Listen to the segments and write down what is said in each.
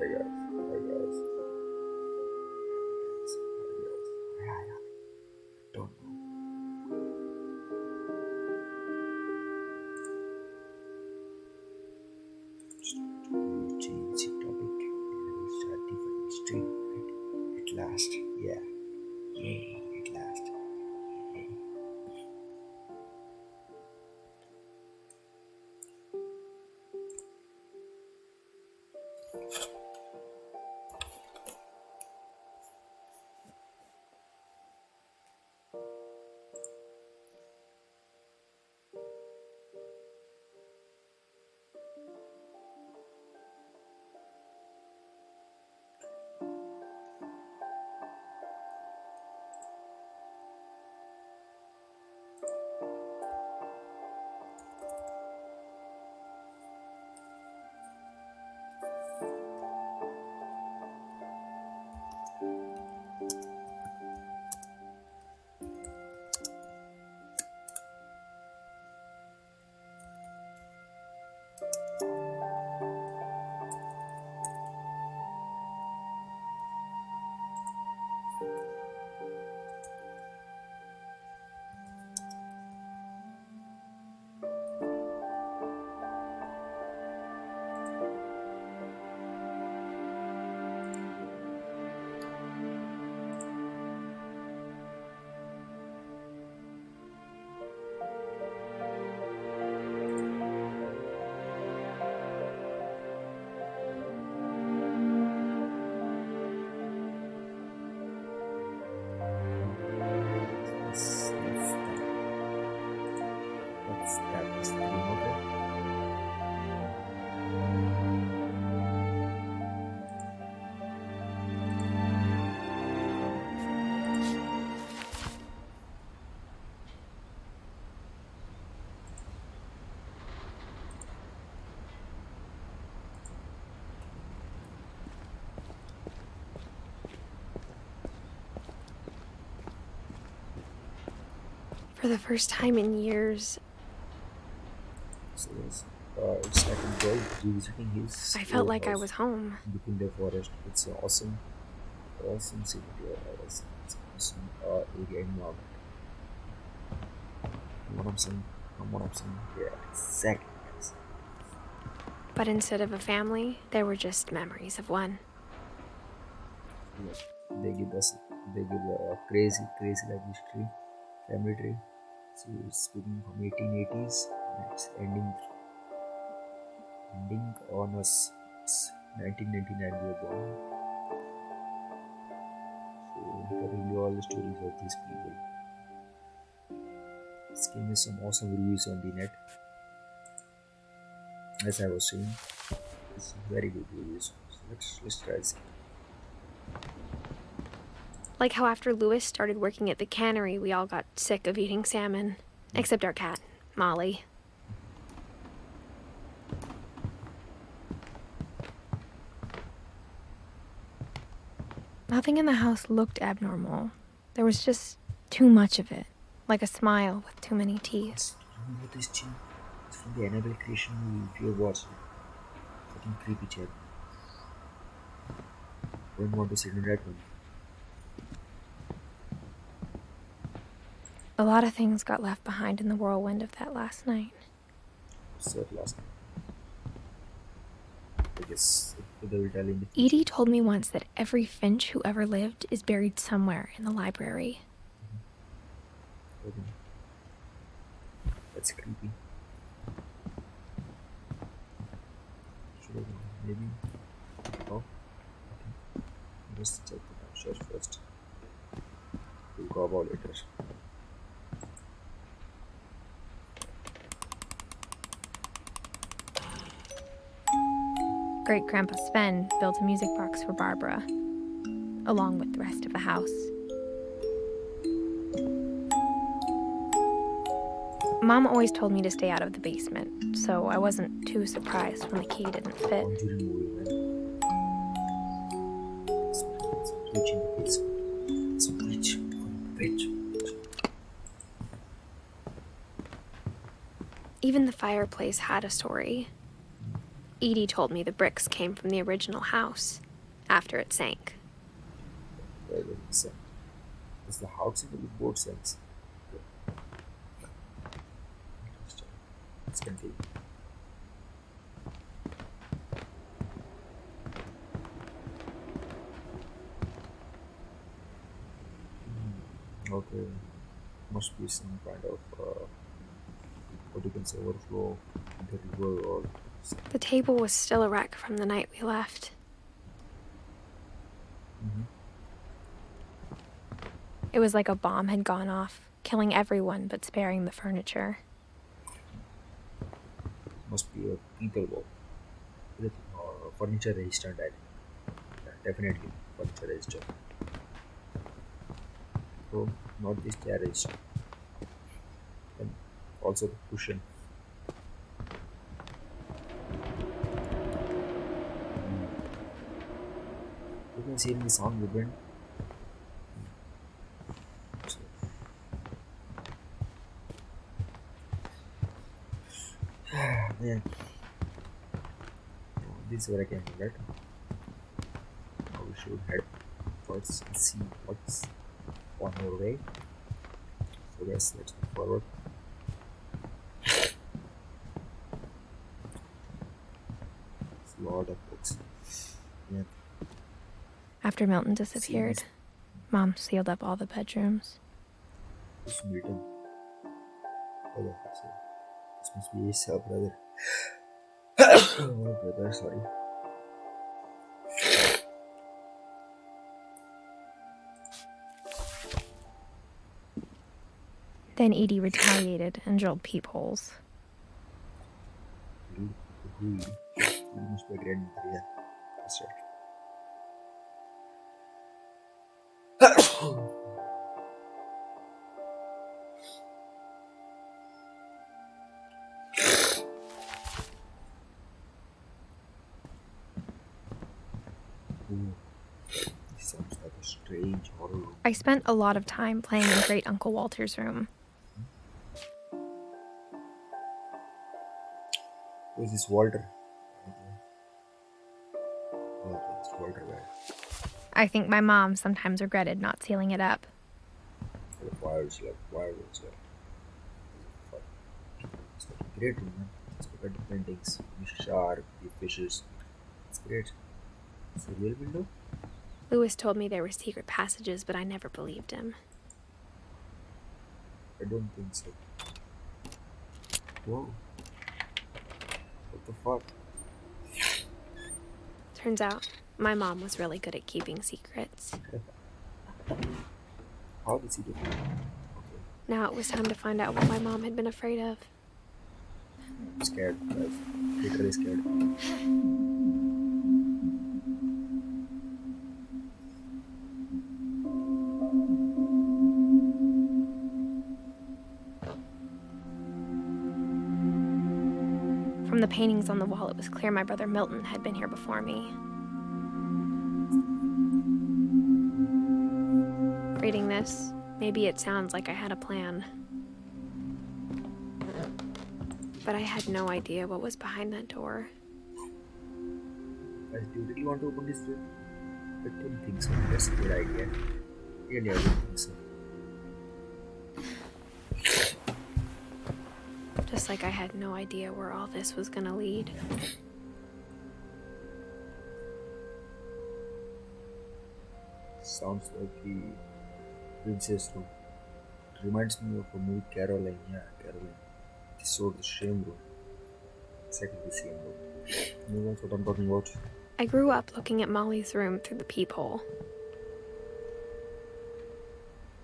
Hi guys. Hi guys. Hi guys. Hi. Don't know. We'll change the topic and we'll start the funny stream. Right? At last. Yeah. Yay. At last. Yay. Let's start the stream, okay? For the first time in years, So it's like a girl revisiting his I felt old like I house was home. between the forest. It's an awesome city there. It's awesome area environment. You know what I'm saying? You know what I'm saying? Yeah, exactly. Yes. But instead of a family, there were just memories of one. Yeah. They give us, they give a crazy like history, family tree. So it's speaking from 1880s and it's ending on us. It's 1999 we were born. So telling you all the stories of these people. This game is some awesome reviews on the net. As I was saying, it's very good reviews. So let's try this. Like how after Lewis started working at the cannery, we all got sick of eating salmon. Except our cat, Molly. Nothing in the house looked abnormal. There was just too much of it. Like a smile with too many teeth. You know what this tune? It's from the Annabelle creation movie. If you watched it, fucking creepy chat. Don't want to sit in that one. A lot of things got left behind in the whirlwind of that last night. So last night. I guess they will tell in the future. Edie told me once that every finch who ever lived is buried somewhere in the library. Okay. That's creepy. Should I maybe? Oh, okay. Let's check the downstairs first. We'll go about later. Great Grandpa Sven built a music box for Barbara, along with the rest of the house. Mom always told me to stay out of the basement, so I wasn't too surprised when the key didn't fit. Conjuring movie, man. It's a witch in the basement. It's a witch. Witch. Even the fireplace had a story. Edie told me the bricks came from the original house after it sank. Very sense. Is the house in both sense? Interesting. Let's continue. Okay, must be some kind of what you can say overflow in the river or something. The table was still a wreck from the night we left. It was like a bomb had gone off, killing everyone but sparing the furniture. Must be a people walk. Or furniture resistant, I think. Yeah, definitely furniture resistant. So not this chair resistant. And also the cushion. You can see in the sound ribbon. So, yeah, this is where I can do that. Now we should head first and see what's on our way. So guys, let's move forward. It's a lot of books. Yeah, After Milton disappeared, Mom sealed up all the bedrooms. it's Milton. Okay, so this must be his brother. Oh, brother, sorry. Then Edie retaliated and drilled peepholes. He must be a grandmother, yeah. That's right. Ooh, this sounds like a strange horror room. I spent a lot of time playing in Great Uncle Walter's room. Who is this Walter? Okay, it's Walter guy. I think my mom sometimes regretted not sealing it up. The fire's like fireworks like. It's like a great room, man. Let's look at the paintings. The shark, the fishes. It's great. It's a real window? Lewis told me there were secret passages, but I never believed him. I don't think so. Whoa. What the fuck? Turns out, my mom was really good at keeping secrets. How did he do it? Okay. Now it was time to find out what my mom had been afraid of. I'm scared, guys. Literally scared. From the paintings on the wall, it was clear my brother Milton had been here before me. Reading this, maybe it sounds like I had a plan. But I had no idea what was behind that door. Guys, do you really want to open this door? I don't think so. That's a good idea. Really, I don't think so. Just like I had no idea where all this was gonna lead. Sounds like the princess room. It reminds me of a movie Caroline. Yeah, Caroline. This sort of same room. Exactly the same room. You know what I'm talking about? I grew up looking at Molly's room through the peephole.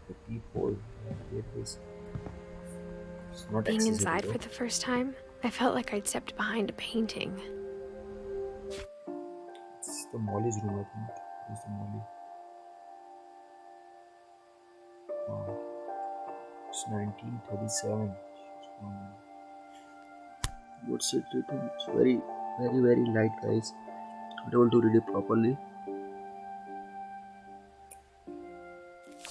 The peephole. There it is. It's not Being accessible, inside though. for the first time, I felt like I'd stepped behind a painting. It's the Molly's room, I think. It's the Molly. Wow. It's 1937. What's it written? It's very, very, very light, guys. I'm able to read it properly.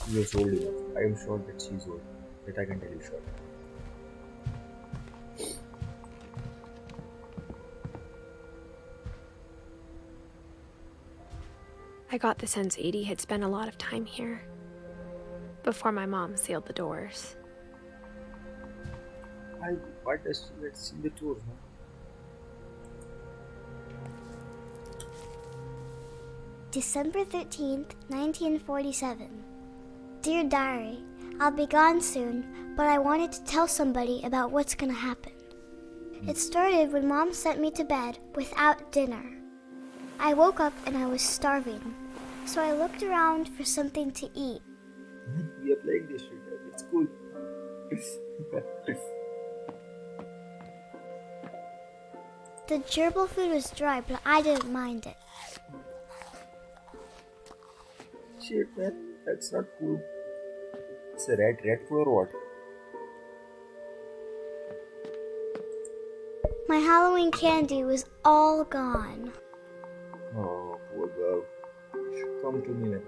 She is old enough. I am sure that she is old. That I can tell you sure. I got the sense Edie had spent a lot of time here before my mom sealed the doors. Why does she let see the tours, huh? December 13th, 1947. Dear Diary, I'll be gone soon, but I wanted to tell somebody about what's gonna happen. It started when Mom sent me to bed without dinner. I woke up and I was starving, so I looked around for something to eat. We are playing this shit. It's cool. The gerbil food was dry, but I didn't mind it. Shit, man. That's not cool. It's a rat food or what? My Halloween candy was all gone. Oh, poor girl. Come to me, man.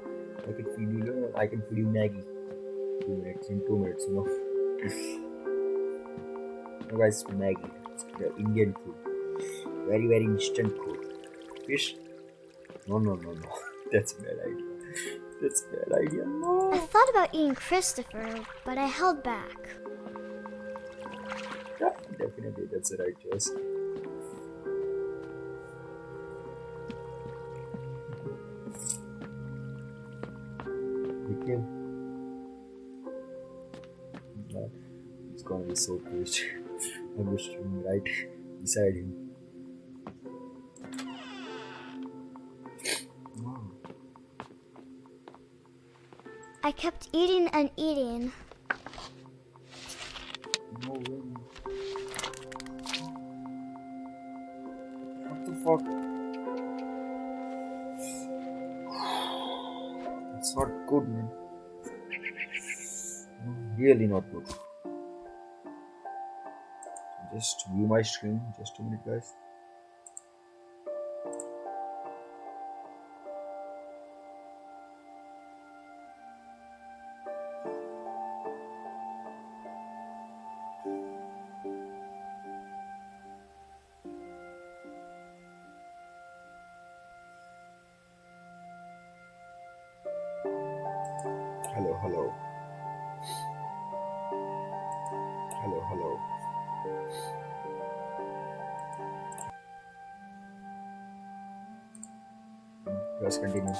I can feed you. I can feed you Maggie. 2 minutes. In 2 minutes, you know. No, guys, Maggie. It's Indian food. Very, very instant food. Fish? No. That's a bad idea. That's a bad idea. No. I thought about eating Christopher, but I held back. Yeah, definitely, that's the right choice. Became. He's gonna be so pissed. I'm just right beside him. Wow. I kept eating and eating. No way. What the fuck? It's not good, man. No, really not good. Just view my screen. Just a minute, guys. Hello. Let's continue.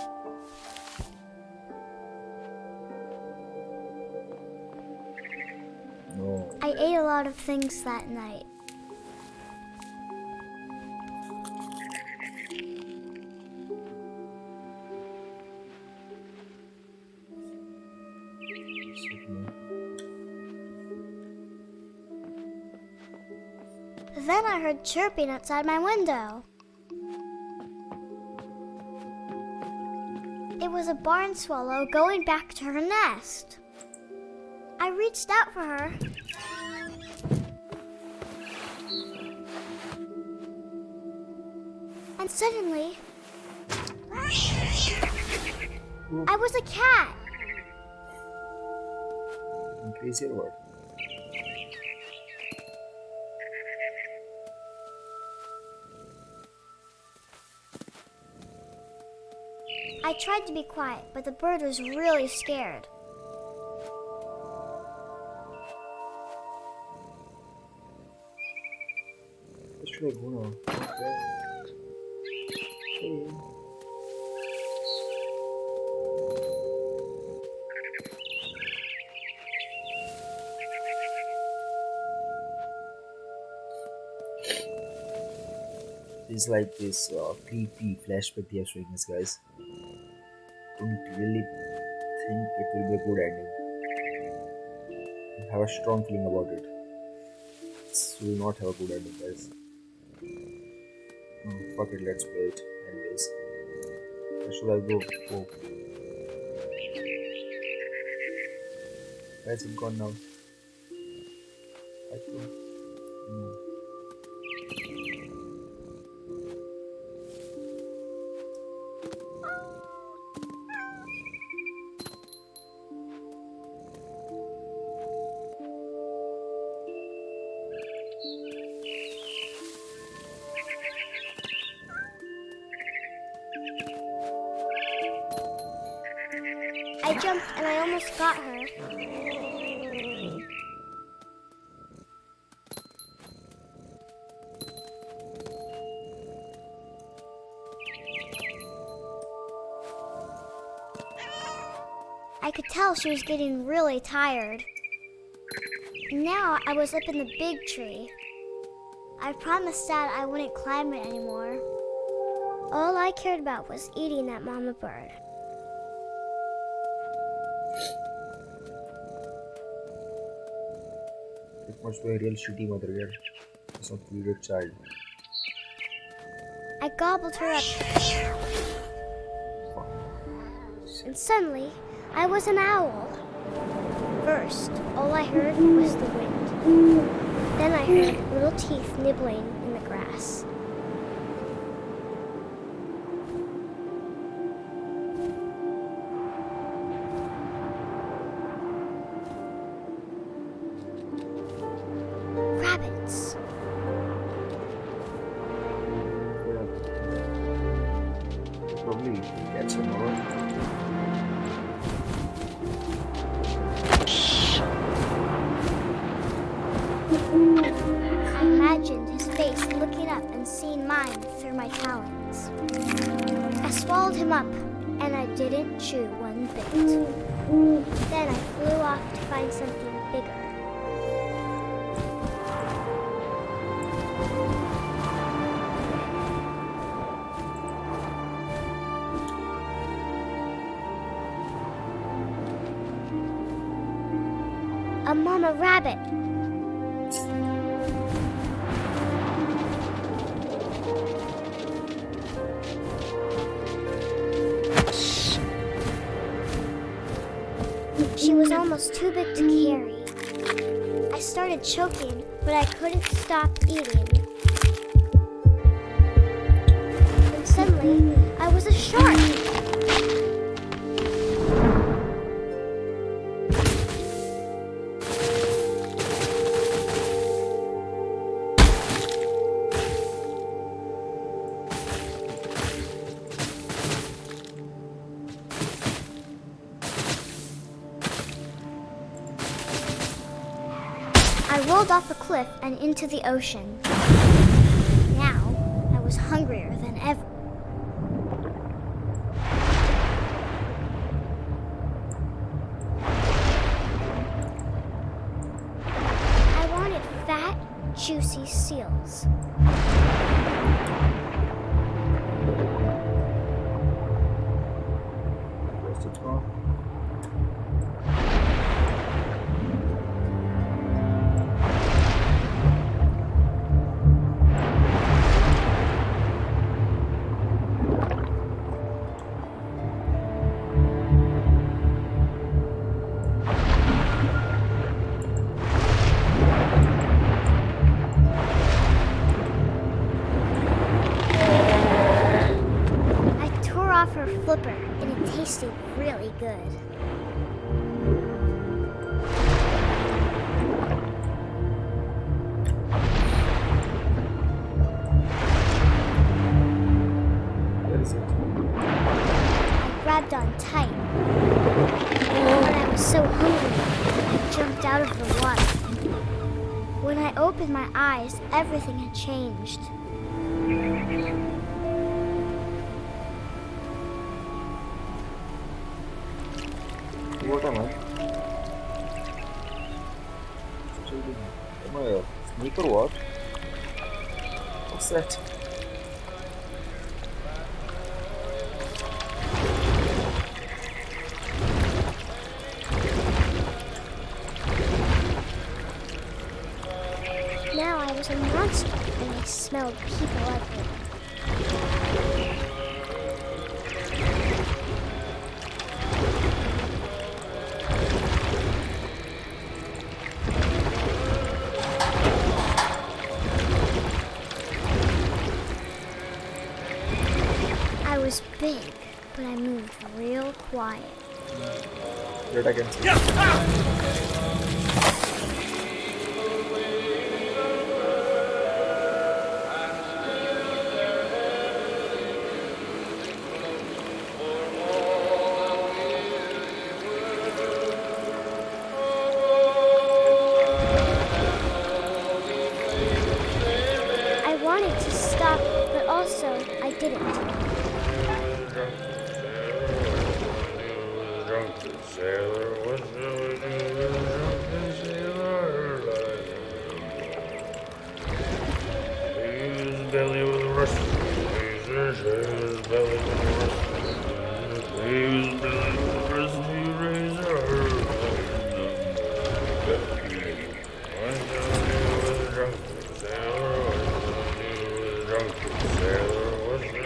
No. I ate a lot of things that night. Then I heard chirping outside my window. It was a barn swallow going back to her nest. I reached out for her. And suddenly, I was a cat. Crazy or what? I tried to be quiet, but the bird was really scared. Where should I go now? Okay. Hey. It's like this creepy flashback they are showing us, guys. Don't really think it will be a good ending. I have a strong feeling about it. This will not have a good ending, guys. Oh, fuck it, let's play it. Anyways, where should I go? Oh, where's it gone now? I think. I jumped and I almost got her. I could tell she was getting really tired. Now I was up in the big tree. I promised Dad I wouldn't climb it anymore. All I cared about was eating that mama bird. It must be a real shitty mother, yeah. It's not pleaded child. I gobbled her up, and suddenly I was an owl. First, all I heard was the wind. Then I heard little teeth nibbling in the grass. Rabbits. Probably cats or more. I imagined his face looking up and seeing mine through my talons. I swallowed him up, and I didn't chew one bit. Then I flew off to find something bigger. A mama rabbit. She was almost too big to carry. I started choking, but I couldn't stop eating. And suddenly, I was a shark. I rolled off a cliff and into the ocean. Now, I was hungrier than ever. I wanted fat, juicy seals. Where's it gone? Her flipper, and it tasted really good. Where is it? I grabbed on tight. But I was so hungry, I jumped out of the water. When I opened my eyes, everything had changed. What am I? Am I a snake or what? What's that? Now I was a monster, and I smelled people everywhere. I was big, but I moved real quiet. That I can see. also, I didn't. Belly with a rusty razor, his belly with a rusty razor, his belly with a rusty razor. What shall I do with a drunken sailor? What shall I do with a drunken sailor? What shall I do?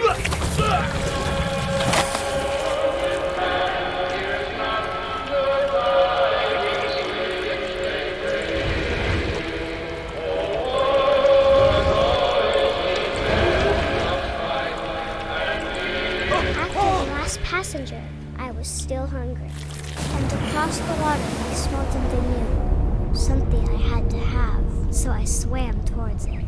After the last passenger, I was still hungry. And across the water, I smelled something new. Something I had to have, so I swam towards it.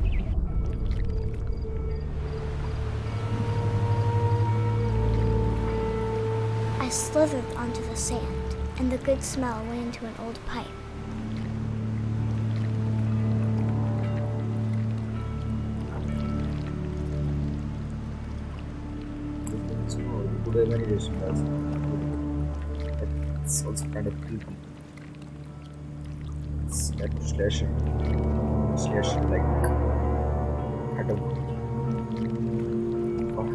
I slithered onto the sand, and the good smell went into an old pipe. Good imagination, guys. It's also kind of creepy. It's kind of slasher like kind of fuck.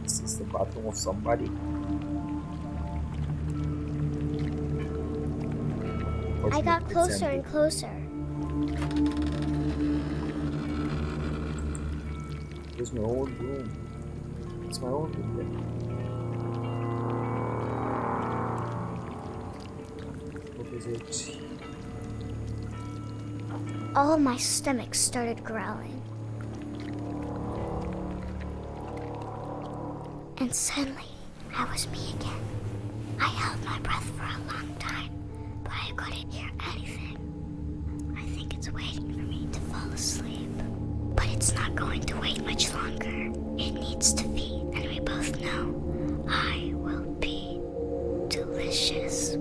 This is the bathroom of somebody. I got closer and closer. It's my own room. It's my own room. What is it? All of my stomach started growling. And suddenly, I was me again. I held my breath for a long time, but I couldn't hear anything. I think it's waiting for me to fall asleep. But it's not going to wait much longer. It needs to feed, and we both know I will be delicious.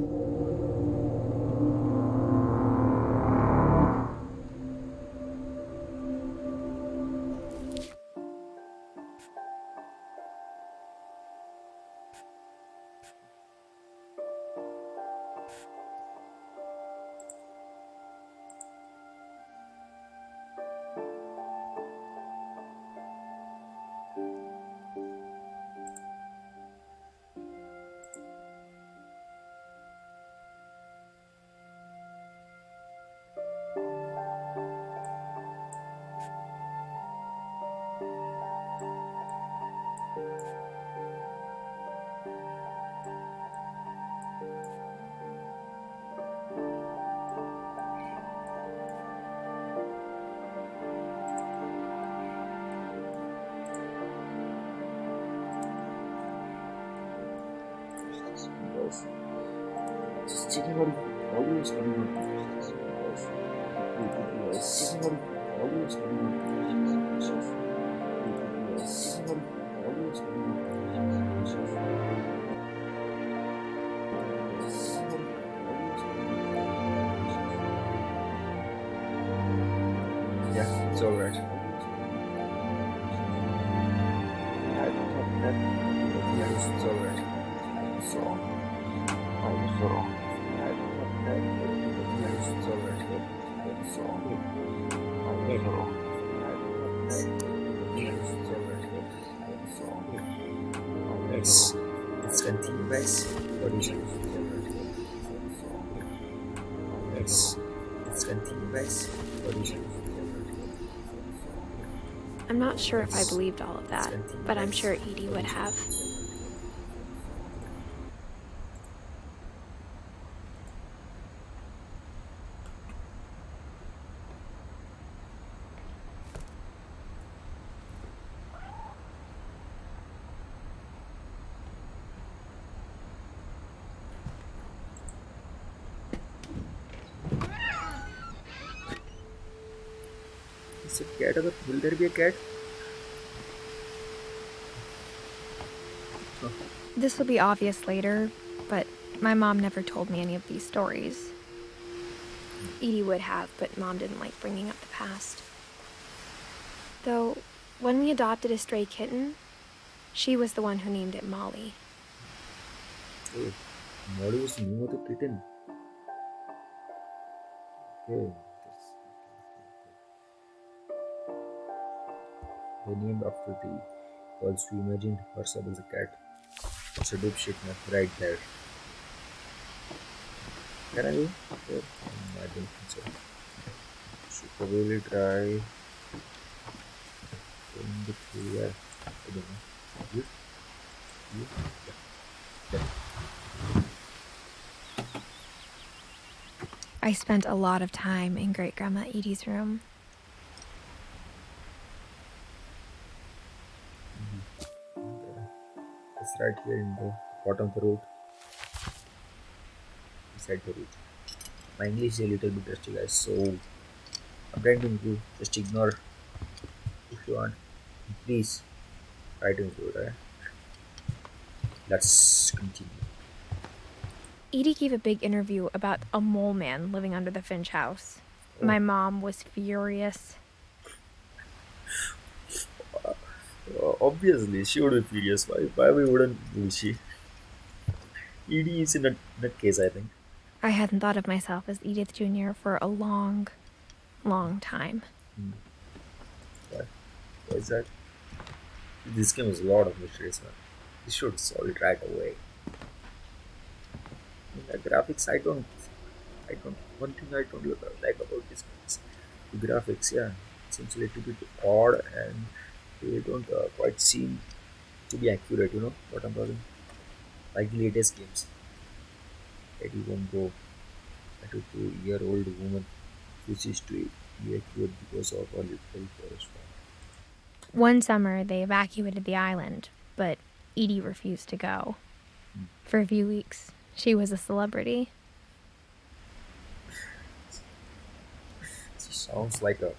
Just checking out audio is coming out. Just checking out audio is coming out. Just checking out audio is coming out. Yeah, it's alright. I don't have that. Yeah, it's alright. So. I was wrong. I don't have that. Yes, it's alright. It's wrong. I was wrong. I don't have that. Yes, it's alright. It's wrong. Let's continue, guys. What is it? Let's continue, guys. What is it? I'm not sure if I believed all of that, but I'm sure Edie would have. Is a cat? Will there be a cat? This will be obvious later, but my mom never told me any of these stories. Edie would have, but Mom didn't like bringing up the past. Though, when we adopted a stray kitten, she was the one who named it Molly. Oh, Molly was the name of the kitten. Okay. They named after the girls who imagined herself as a cat. It's a dipshit man right there. Can I go there? I don't think so. Should probably try going the through there. I don't know. You? You? Yeah. I spent a lot of time in Great Grandma Edie's room. It's right here in the bottom of the road. Beside the road. My English is a little bit rusty, guys, so I'm trying to improve. Just ignore if you want. Please try to improve, right? Let's continue. Edie gave a big interview about a mole man living under the Finch house. Oh. My mom was furious. Obviously, she would be furious. Why wouldn't she? Edie is in a case, I think. I hadn't thought of myself as Edith Jr. for a long, long time. Why is that? This game has a lot of mysteries, man. You should solve it right away. The graphics, I don't. One thing I don't like about this game is the graphics. Yeah, it seems a little bit odd and they don't quite seem to be accurate. You know what I'm talking? Like the latest games. 81 Go. A 2-year-old woman refuses to evacuate because of a little forest fire. One summer, they evacuated the island, but Edie refused to go. For a few weeks, she was a celebrity. She sounds like a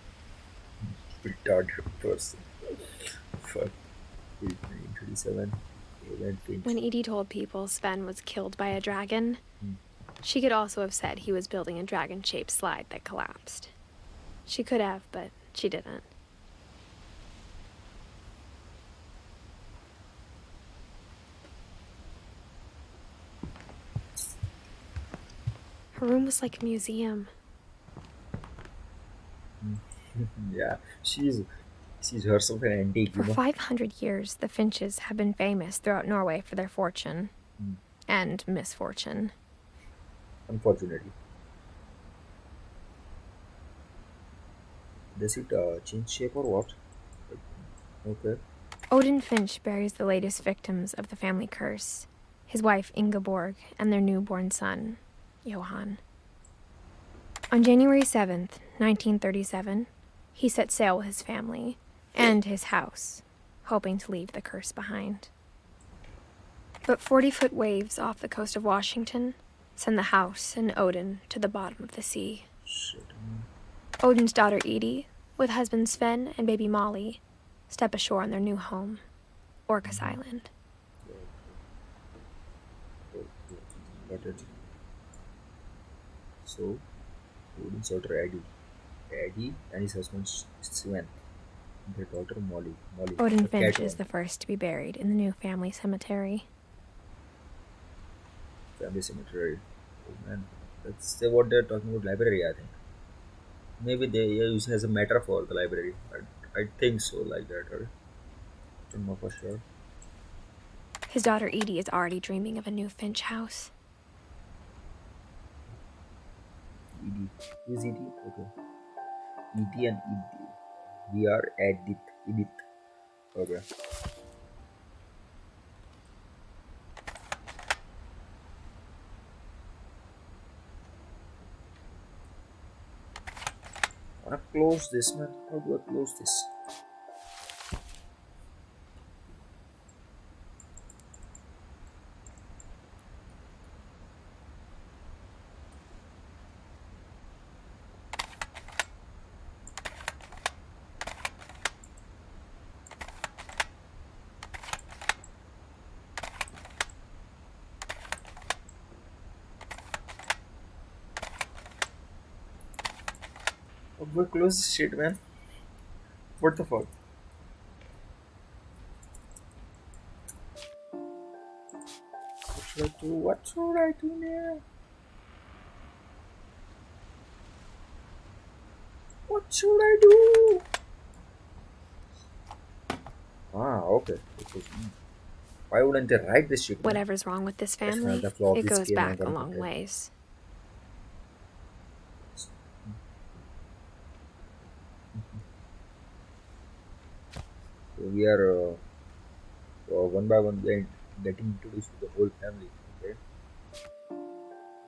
retarded person. Fuck. 1937. When Edie told people Sven was killed by a dragon, she could also have said he was building a dragon-shaped slide that collapsed. She could have, but she didn't. Her room was like a museum. Yeah, she's herself an antique, For 500 years, the Finches have been famous throughout Norway for their fortune and misfortune. Unfortunately. Does it change shape or what? Okay. Odin Finch buries the latest victims of the family curse, his wife Ingeborg and their newborn son, Johan. On January 7th, 1937, he set sail with his family and his house, hoping to leave the curse behind. But 40-foot waves off the coast of Washington send the house and Odin to the bottom of the sea. Shit. Odin's daughter Edie, with husband Sven and baby Molly, step ashore on their new home, Orcas Island. Got it. So, Odin's daughter Eddie and his husband Sven, and their daughter Molly. Odin the Finch cat is one. the first to be buried in the new family cemetery. Family cemetery. Oh man, that's what they're talking about. Library, I think. Maybe they use it as a metaphor the library. I think so, like that. Or don't know for sure. His daughter Edie is already dreaming of a new Finch house. Edie. Who's Edie? Okay. Edie and Edie. We are Edith. Okay. I wanna close this, man. How do I close this? We're close this shit, man. What the fuck? What should I do? What should I do now? What should I do? Ah, okay. Why wouldn't I write this shit, man? Whatever's wrong with this That's not family, the flaw of it this goes game I'm back a gonna long protect. ways. So we are one by one we are getting introduced to the whole family. Okay,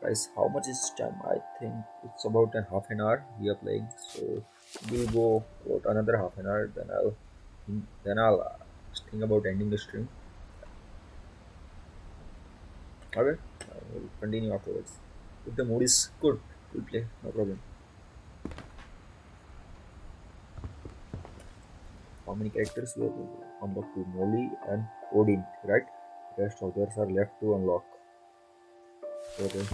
guys, how much is time? I think it's about a half an hour we are playing. So we'll go about another half an hour. Then I'll think about ending the stream. Okay, we'll continue afterwards. If the mood is good, we'll play. No problem. How many characters we have to unlock? To Molly and Odin, right? Rest others are left to unlock. Okay.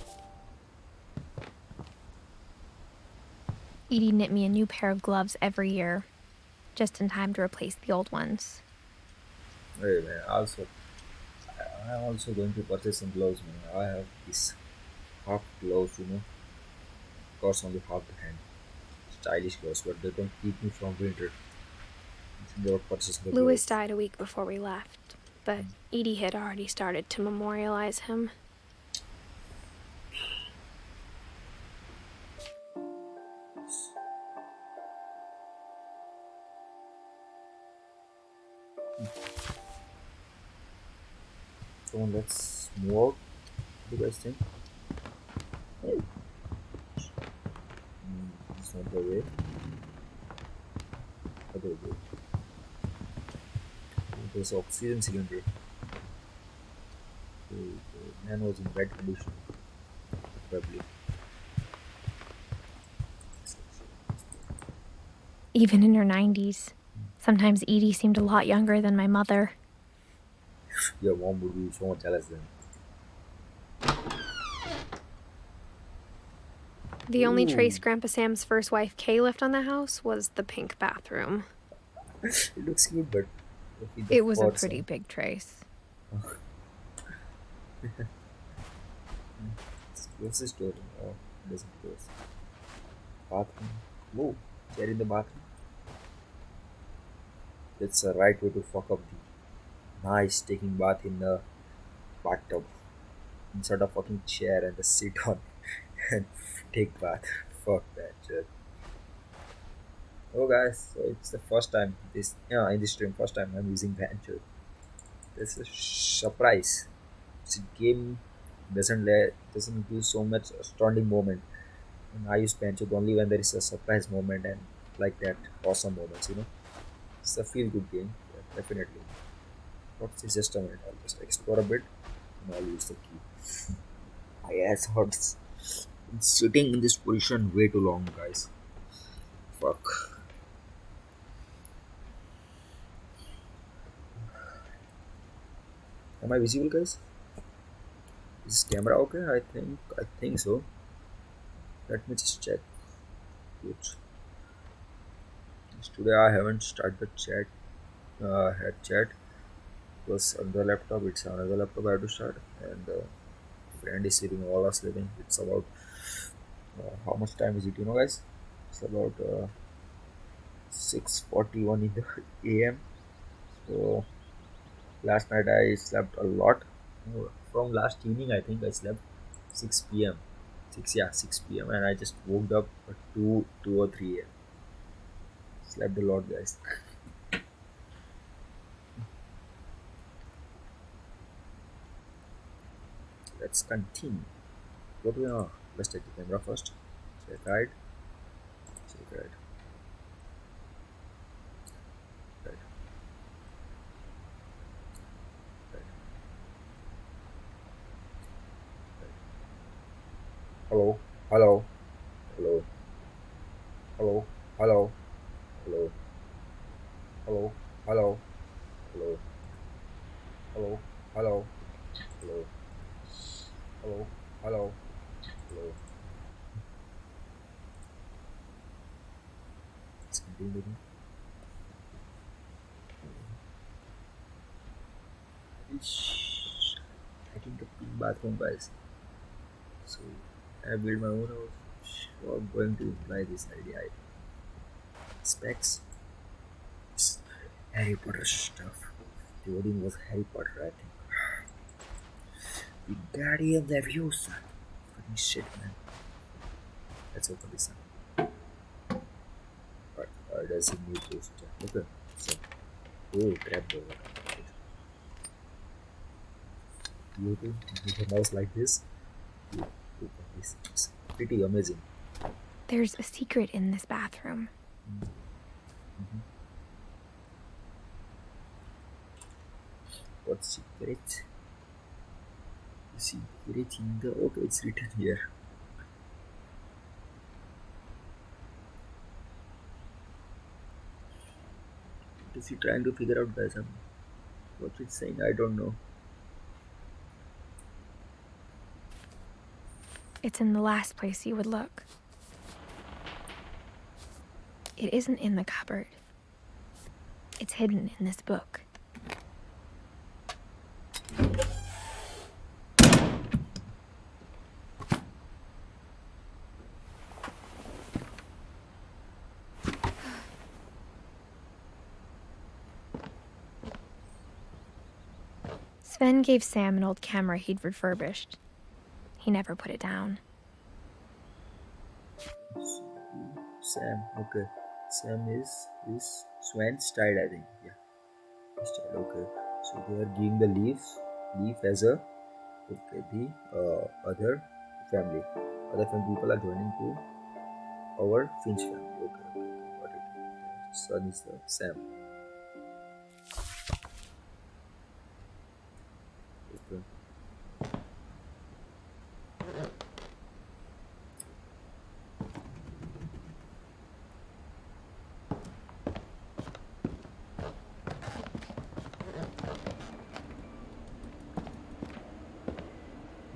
Edie knit me a new pair of gloves every year, just in time to replace the old ones. Hey man, I'm also going to purchase some gloves, man. I have these half gloves, cost only half the hand. Stylish gloves, but they don't keep me from winter. Think about purchasing the Louis gloves. died a week before we left, but Edie had already started to memorialize him. Come on, let's move out. What do you guys think? Hey. It's not the way. Other way. There's oxygen cylinder. The man was in bad condition, probably. Even in her 90s. Sometimes Edie seemed a lot younger than my mother. Your mom would be so much jealous then. The only trace Ooh. Grandpa Sam's first wife Kay left on the house was the pink bathroom. It looks cute, but with the It was a pots, pretty big trace. What's the story? Oh, it doesn't close. Bathroom. Whoa, chair in the bathroom. That's the right way to fuck up the nice taking bath in the bathtub instead of fucking chair and just sit on and take bath. Fuck that shit. Oh guys, so it's the first time in this stream, first time I'm using Banjo. It's a surprise. It's a game doesn't do so much astounding moment. And I use Banjo only when there is a surprise moment and like that awesome moments. It's a feel good game, yeah, definitely. What's the just a minute? I'll just explore a bit and I'll use the key. My ass hurts. Been sitting in this position way too long, guys. Fuck. Am I visible, guys? Is this camera okay? I think so. Let me just check. Good. Today I haven't started chat. Had chat because on the laptop it's another laptop I have to start and friend is sleeping. All are sleeping. It's about how much time is it? Guys. It's about 6:41 in the a.m. So last night I slept a lot. From last evening I think I slept 6 p.m. 6 p.m. and I just woke up at 2 or 3 a.m. Slept a lot, guys. Let's continue. What we are? Let's take the camera first. Check right. Check right. Right. Right. Hello. Hello. Hello. Hello. Hello. Hello. Hello. Hello. Hello. Hello. Hello. Hello. Hello. Hello. Hello. Let's continue. I think the pink bathroom, guys. So I built my own house. So I'm going to imply this idea. Specs. It's Harry Potter stuff. The wedding was Harry Potter, I think. The Guardian Leviosa. Fucking shit, man. Let's open this up. But does it need those? Okay. So, oh, grab the water. You do with a mouse like this. You open this. It's pretty amazing. There's a secret in this bathroom. Mm-hmm. What secret? Secret in the... Okay, it's written here. What is he trying to figure out, guys? What it's saying, I don't know. It's in the last place you would look. It isn't in the cupboard. It's hidden in this book. Sven gave Sam an old camera he'd refurbished. He never put it down. Sam, okay. Sam is Sven's child, I think. Yeah. His child, okay. So they are giving the leaf as a okay, the other family. Other family people are joining to our Finch family. Okay, got it. Son is the Sam. Okay.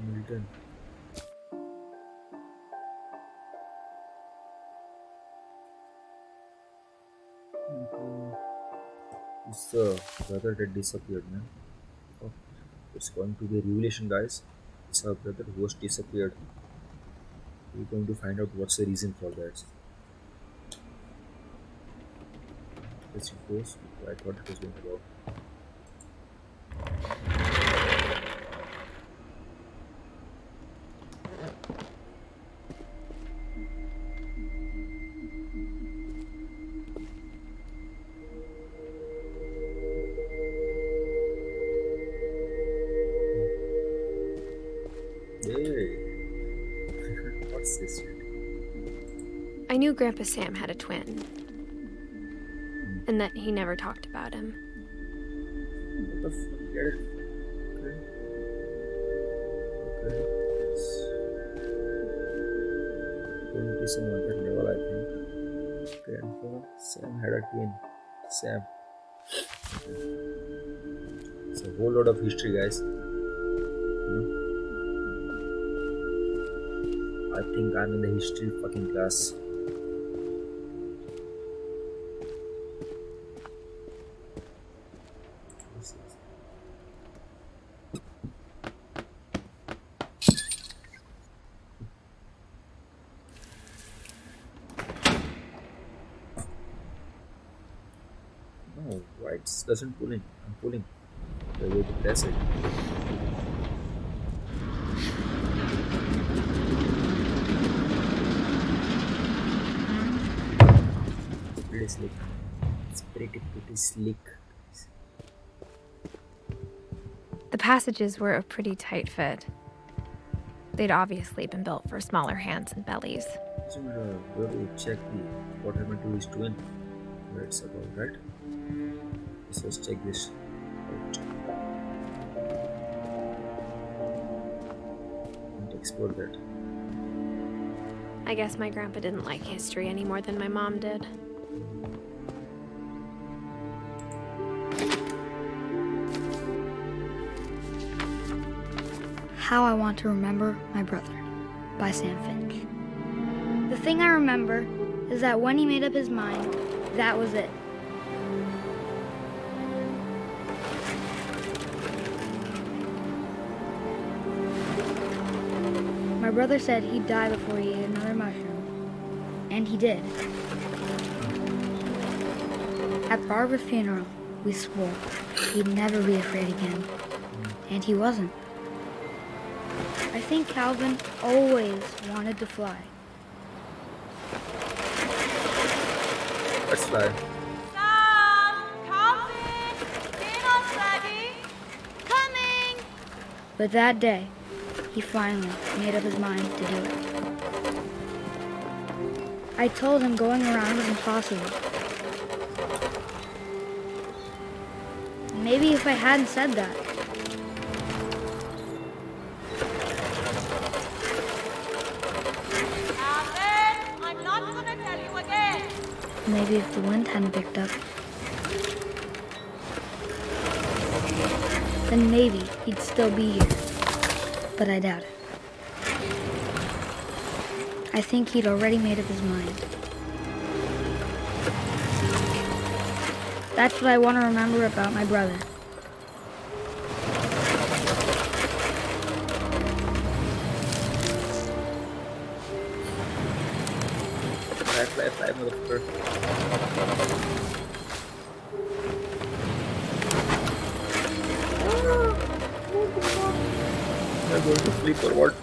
Milton. It's the brother that disappeared, man. Oh, it's going to be a revelation, guys. It's our brother who was disappeared. We're going to find out what's the reason for that. Let's see, goes. I thought it was going to go. What's this shit? I knew Grandpa Sam had a twin, and that he never talked about him. What the fuck? Get it? Okay. It's going to some other level, I think. Grandpa Sam had a twin. Sam. Okay. It's a whole lot of history, guys. I think I'm in the history fucking class. No, why it doesn't pull in? I'm pulling. The way to press it. Pretty slick. It's pretty slick. The passages were a pretty tight fit. They'd obviously been built for smaller hands and bellies. So we'll check what happened to his twin. That's about right. Let's check this out. And explore that. I guess my grandpa didn't like history any more than my mom did. How I Want to Remember My Brother by Sam Finch. The thing I remember is that when he made up his mind, That was it. My brother said he'd die before he ate another mushroom. And he did. At Barbara's funeral, we swore he'd never be afraid again. And he wasn't. I think Calvin always wanted to fly. Let's fly. Sam, Calvin, dinner's ready. Coming. But that day, he finally made up his mind to do it. I told him going around was impossible. Maybe if I hadn't said that, Calvin, I'm not gonna tell you again. maybe if the wind hadn't picked up, then maybe he'd still be here. But I doubt it. I think he'd already made up his mind. That's what I want to remember about my brother. Fly, motherfucker. Am I going to flip or what?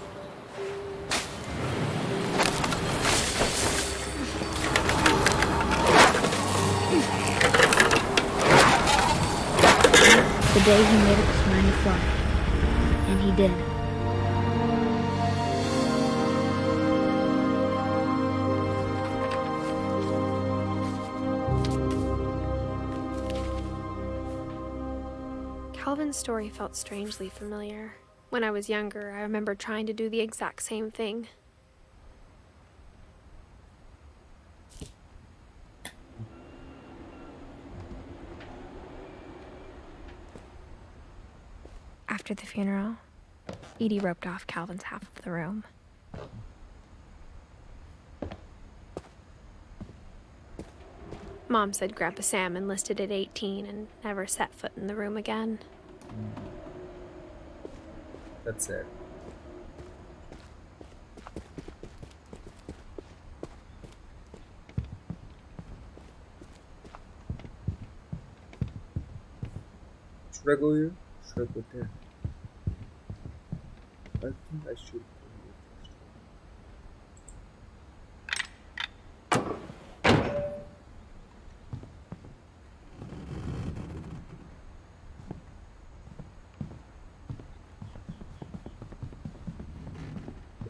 The day he made up his mind to fly. And he did. Calvin's story felt strangely familiar. When I was younger, I remember trying to do the exact same thing. After the funeral, Edie roped off Calvin's half of the room. Mom said Grandpa Sam enlisted at 18 and never set foot in the room again. That's sad. Should I go here? Should I go there? I think I should go here first.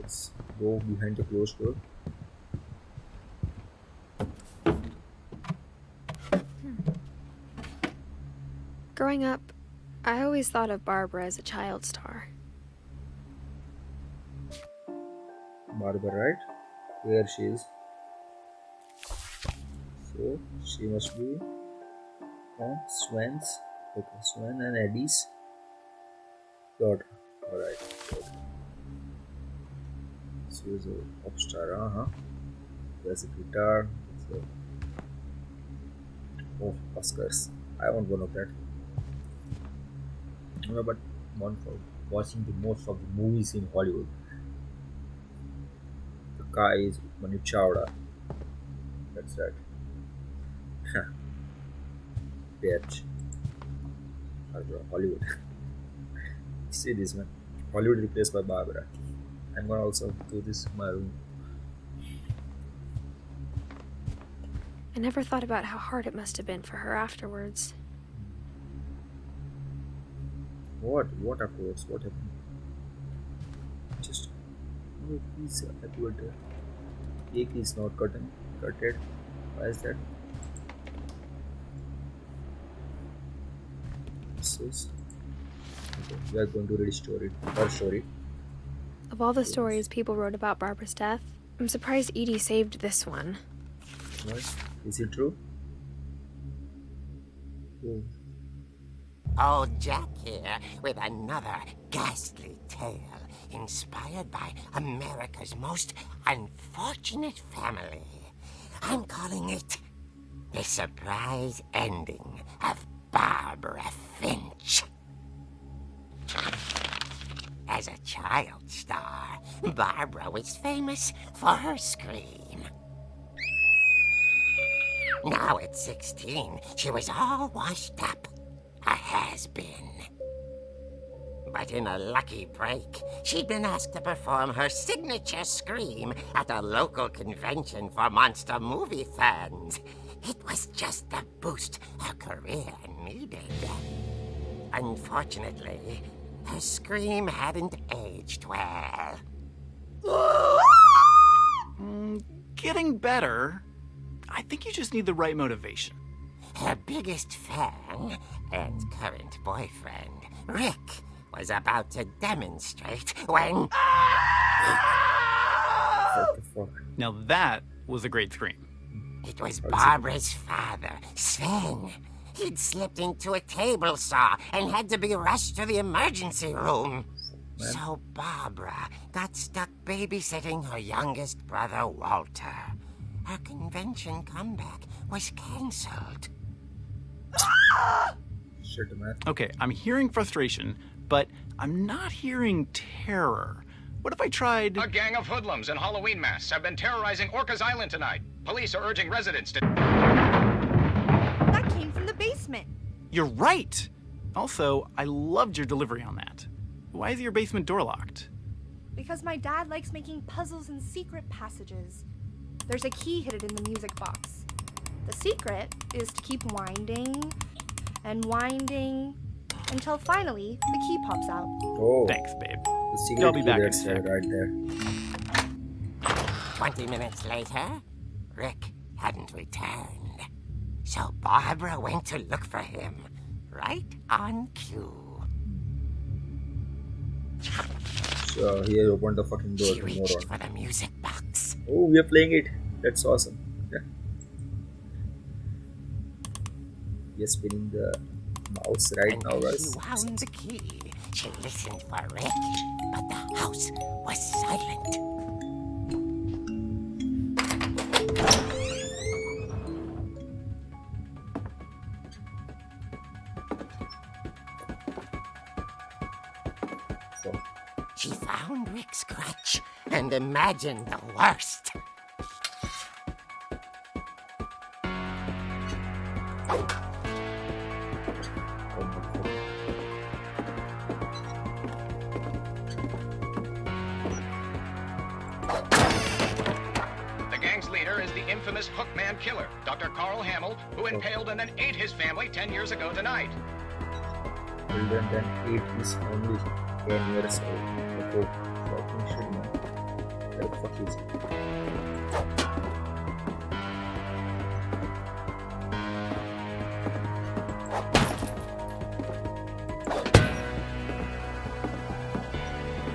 Let's go behind the closed door. Growing up, I always thought of Barbara as a child star. Barbara, right? Where she is. So she must be on Swan's. Okay, Swan and Eddie's daughter. Alright. She is a pop star, There's a guitar. So, oh, Oscars. I want one of that. No, but one for watching the most of the movies in Hollywood. The guy is Manu Chawda. That's right. Bitch. Hollywood. See this man. Hollywood replaced by Barbara. I'm gonna also do this in my room. I never thought about how hard it must have been for her afterwards. What? What afterwards? What happened? Just no piece at the cake is not cutted. Why is that? This is okay. We are going to read her story. Of all the stories people wrote about Barbara's death, I'm surprised Edie saved this one. What? Is it true? Oh. Old Jack here with another ghastly tale inspired by America's most unfortunate family. I'm calling it the surprise ending of Barbara Finch. As a child star, Barbara was famous for her scream. Now at 16, she was all washed up, a has-been. But in a lucky break, she'd been asked to perform her signature scream at a local convention for monster movie fans. It was just the boost her career needed. Unfortunately, her scream hadn't aged well. Getting better. I think you just need the right motivation. Her biggest fan and current boyfriend, Rick, was about to demonstrate when... What the fuck? Now that was a great scream. It was Barbara's father, Sven. He'd slipped into a table saw and had to be rushed to the emergency room. So Barbara got stuck babysitting her youngest brother, Walter. Her convention comeback was cancelled. Shit, man. Okay, I'm hearing frustration, but I'm not hearing terror. What if I tried... A gang of hoodlums in Halloween masks have been terrorizing Orcas Island tonight. Police are urging residents to... That came from the basement. You're right! Also, I loved your delivery on that. Why is your basement door locked? Because my dad likes making puzzles and secret passages. There's a key hidden in the music box. The secret is to keep winding and winding until finally the key pops out. Oh, Thanks, babe. the secret I'll be back in a key sec. right there. 20 minutes later, Rick hadn't returned. So Barbara went to look for him, right on cue. So he opened the fucking door She to reached moron. for the music box. Oh, we are playing it. That's awesome. Yeah. We are spinning the mouse right And now, when guys. she wound the key, she listened for Rick, but the house was silent. So, She found Rick's crutch and imagined the worst. The gang's leader is the infamous Hookman killer, Dr. Carl Hamill, who impaled and then ate his family 10 years ago tonight. children then ate his family 10 years old. Okay, fucking shit, man. Where the fuck is it?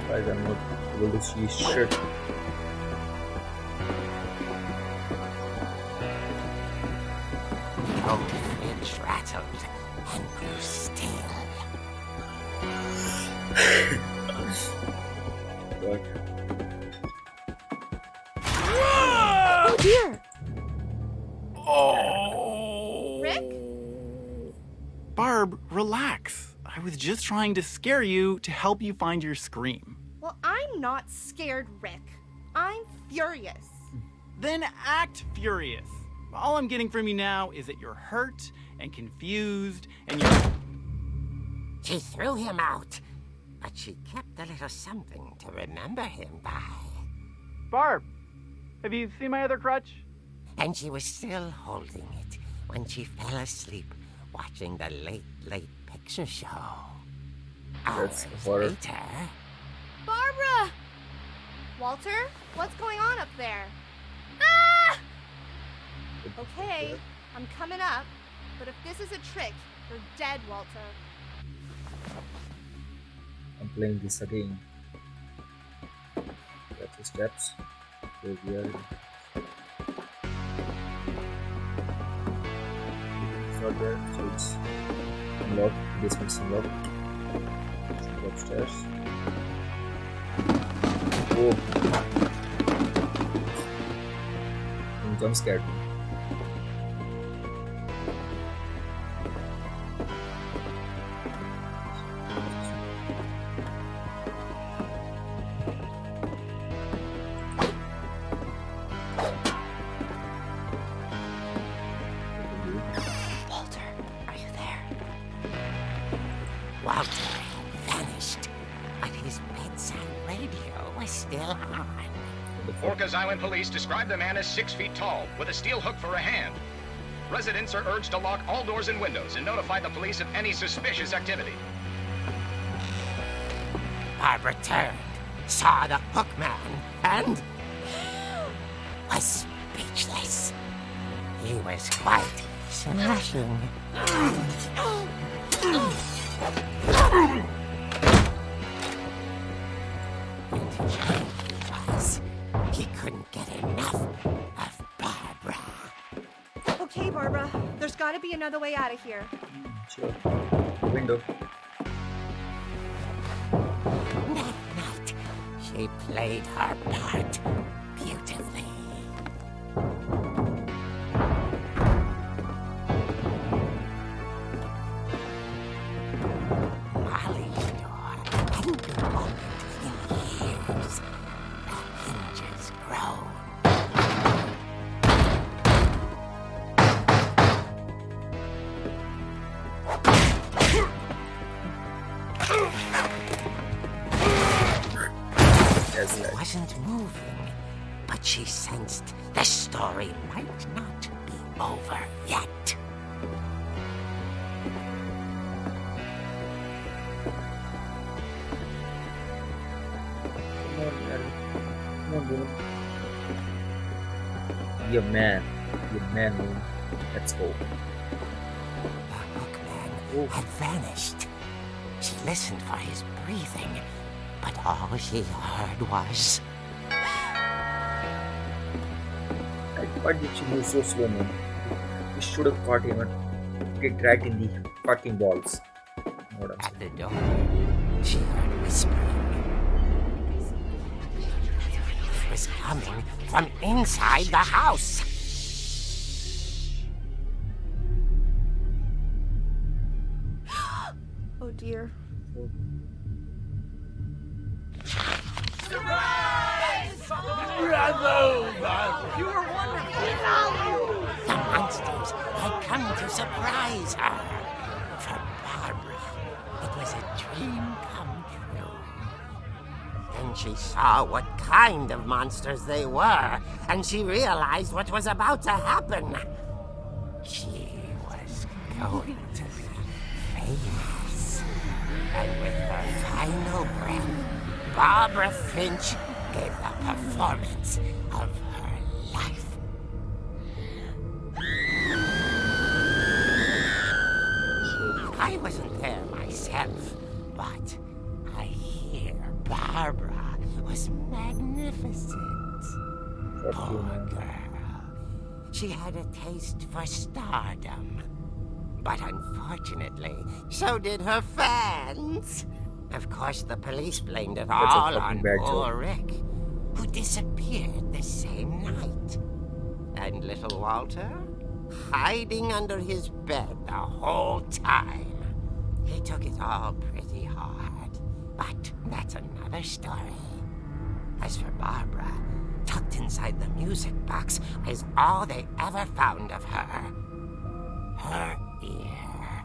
Guys, I'm not able to see shit. The old fridge rattled and grew still. Fuck. Oh dear! Oh! Rick? Barb, relax. I was just trying to scare you to help you find your scream. Well, I'm not scared, Rick. I'm furious. Then act furious. All I'm getting from you now is that you're hurt and confused and you're... She threw him out, but she kept a little something to remember him by. Barb, have you seen my other crutch? And she was still holding it when she fell asleep watching the late picture show. That's Hours horror. later, Barbara! Walter, what's going on up there? Ah! Okay, I'm coming up, but if this is a trick, you're dead, Walter. I'm playing this again. That's the steps. So we are. It's not there, so it's unlocked. Basement's unlocked. Let's go upstairs. Oh! You jump scared me. Walter had vanished, but his bedside radio was still on. Orcas Island police describe the man as 6 feet tall, with a steel hook for a hand. Residents are urged to lock all doors and windows and notify the police of any suspicious activity. Barbara turned, saw the hook man, and was speechless. He was quite smashing. He couldn't get enough of Barbara. Okay, Barbara, there's gotta be another way out of here. Sure. Window. That night, she played her part beautifully. Molly's door hadn't been opened in years. The hinges groaned. Yes, It right. wasn't moving, but she sensed the story might not be over yet. Come on, man. Come on, Moon. Be a man. Be a man, Moon. Let's go. The hookman had vanished. She listened for his breathing, but all she heard was... Why did she move so slow, man? We should have caught him and get dragged in the fucking balls. You know what I'm At saying? the door, she heard whispering. It was coming from inside the house. Oh dear. The monsters had come to surprise her. For Barbara, it was a dream come true. Then she saw what kind of monsters they were, and she realized what was about to happen. She was going to be famous. And with her final breath, Barbara Finch gave the performance of her life. I wasn't there myself, but I hear Barbara was magnificent. Poor girl. She had a taste for stardom. But unfortunately, so did her fans. Of course, the police blamed it a all fucking on bad poor joke. Rick, who disappeared the same night. And little Walter, hiding under his bed the whole time. He took it all pretty hard, but that's another story. As for Barbara, tucked inside the music box is all they ever found of her. Her ear.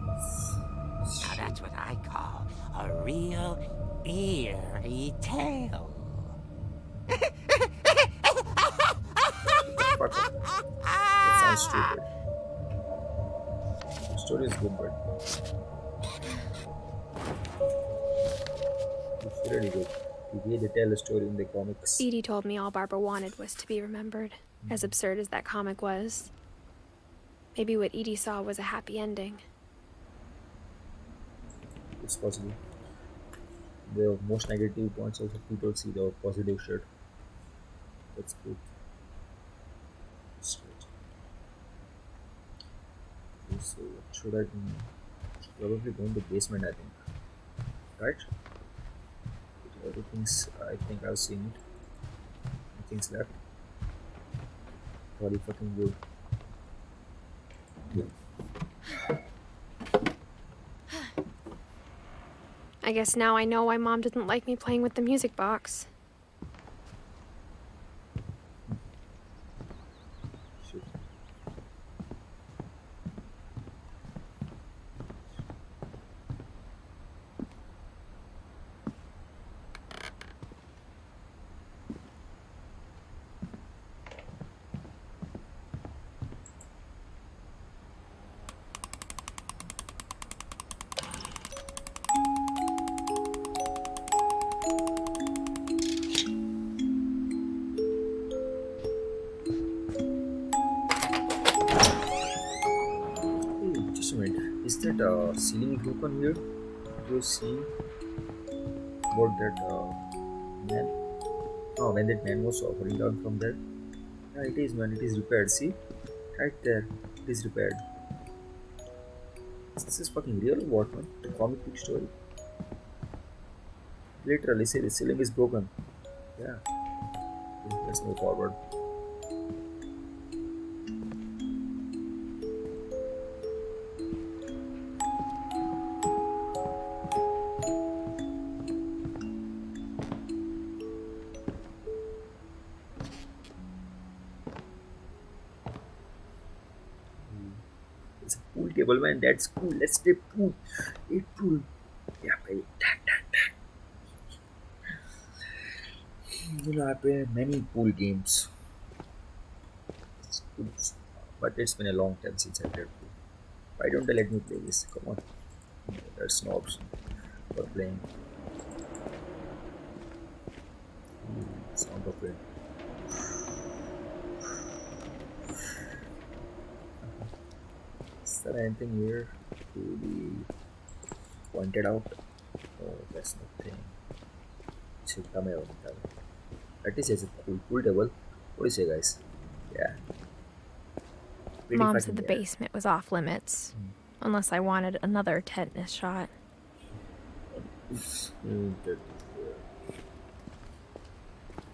Now that's what I call a real eerie tale. Fuck it. That sounds stupid. The story is good, but it's really good. The way they tell a story in the comics. Edie told me all Barbara wanted was to be remembered, as absurd as that comic was. Maybe what Edie saw was a happy ending. It's possible. The most negative points also people see the positive shit. That's good. That's good. Okay, so what should I do now? Should probably go in the basement, I think. Right? Everything's, I think I've seen it. Nothing's left. Really fucking good. I guess now I know why Mom didn't like me playing with the music box. Shit. that ceiling broken here? Do you see what that man? Oh, when that man was falling down from there. Yeah, it is, man. It is repaired. See, right there, it is repaired. This is fucking real or what, man? The comic book story. Literally, see, the ceiling is broken. Yeah. Okay, let's move forward. It's a pool table, man. That's cool. Let's play pool. Play pool. Yeah, baby. I play many pool games. It's good. But it's been a long time since I played pool. Why don't they let me play this? Come on. No, that's no option for playing. Sound of it. Is there anything here to be pointed out? Oh, that's nothing. That is a cool pool table. What do you say, guys? Yeah. Pretty Mom fucking said the yeah. basement was off limits, unless I wanted another tetanus shot. Good.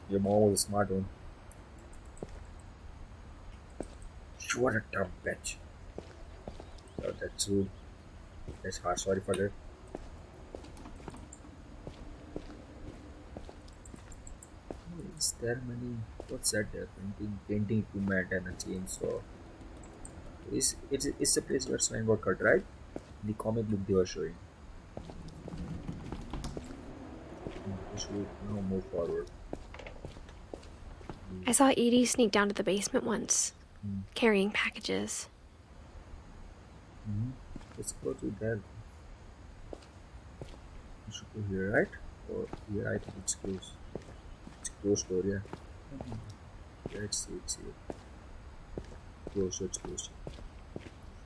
Your mom was a smart one. What a dumb bitch. Oh, that's rude. That's hard. Sorry for that. Is there many? What's that there? Painting equipment and a chainsaw. It's the place where Sven got cut, right? The comic book they were showing. We should now move forward. I saw Edie sneak down to the basement once, carrying packages. Let's go to there. We should go here, right? Or here, I think it's close. It's closed door, yeah. Yeah, it's here. Close, it's close.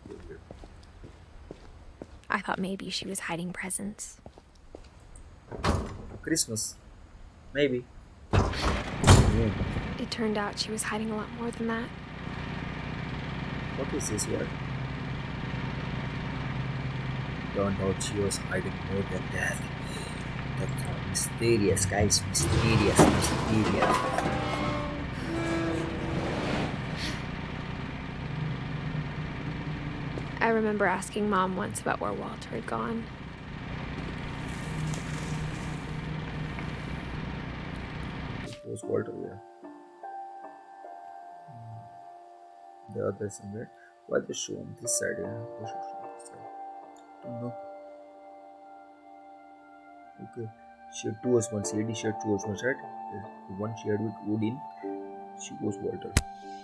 Go here. I thought maybe she was hiding presents. Christmas. Maybe. Yeah. It turned out she was hiding a lot more than that. What is this word? Turned out she was hiding more than that. That's mysterious, guys. Mysterious. I remember asking Mom once about where Walter had gone. It was Walter, yeah. The other somewhere. Why they show on this side, yeah? They should show on this side. Don't know. Okay. She had two husbands. Sadie, she had two husbands, right? The one she had with Odin, she was Walter.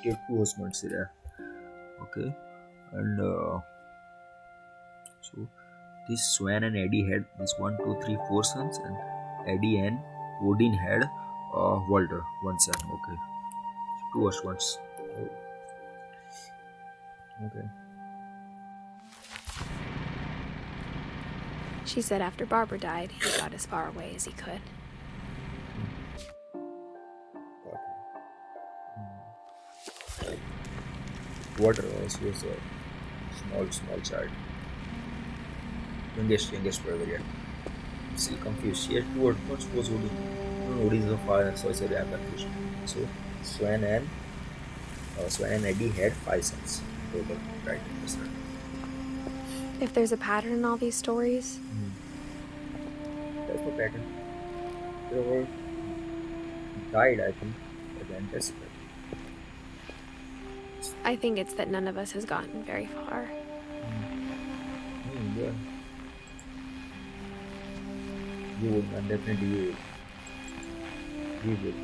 She had two husbands there. Okay. And so this Swan and Eddie had this 1, 2, 3, 4 sons, and Eddie and Odin had Walter, one son. Okay. Two husbands. Oh. Okay. She said after Barbara died, he got as far away as he could. Walter was a small child. Youngest brother, yeah. I'm still confused. She had two husbands. Who was Odin? No, Odin is the father, so I said I'm confused. So Swan and Eddie had 5 sons total, right? That's right. If there's a pattern in all these stories, That's the pattern. They were died, I think, at the end. That's it. I think it's that none of us has gotten very far. Yeah. You would, man. Definitely you would. You would.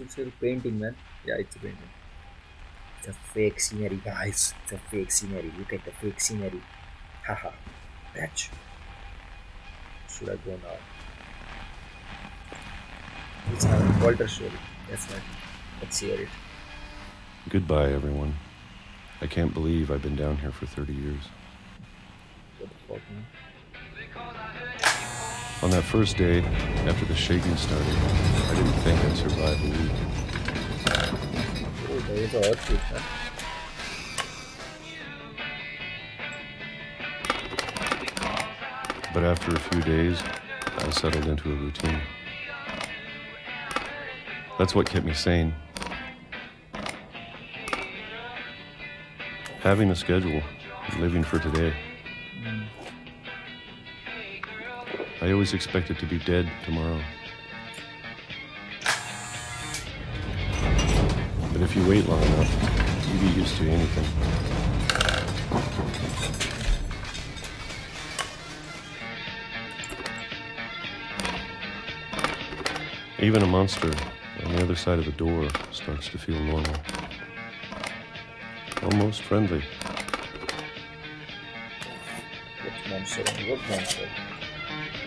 It's a painting, man. Yeah, it's a painting. It's a fake scenery, guys. It's a fake scenery. Look at the fake scenery. Haha. Patch. Should I go now? It's a Walter story. That's right. Let's hear it. Goodbye, everyone. I can't believe I've been down here for 30 years. What the fuck, man? On that first day, after the shaking started, I didn't think I'd survive a week. Oh, there is an earthquake, man. But after a few days, I settled into a routine. That's what kept me sane. Having a schedule, living for today. I always expected to be dead tomorrow. But if you wait long enough, you get used to anything. Even a monster on the other side of the door starts to feel normal. Almost friendly. What monster? What monster?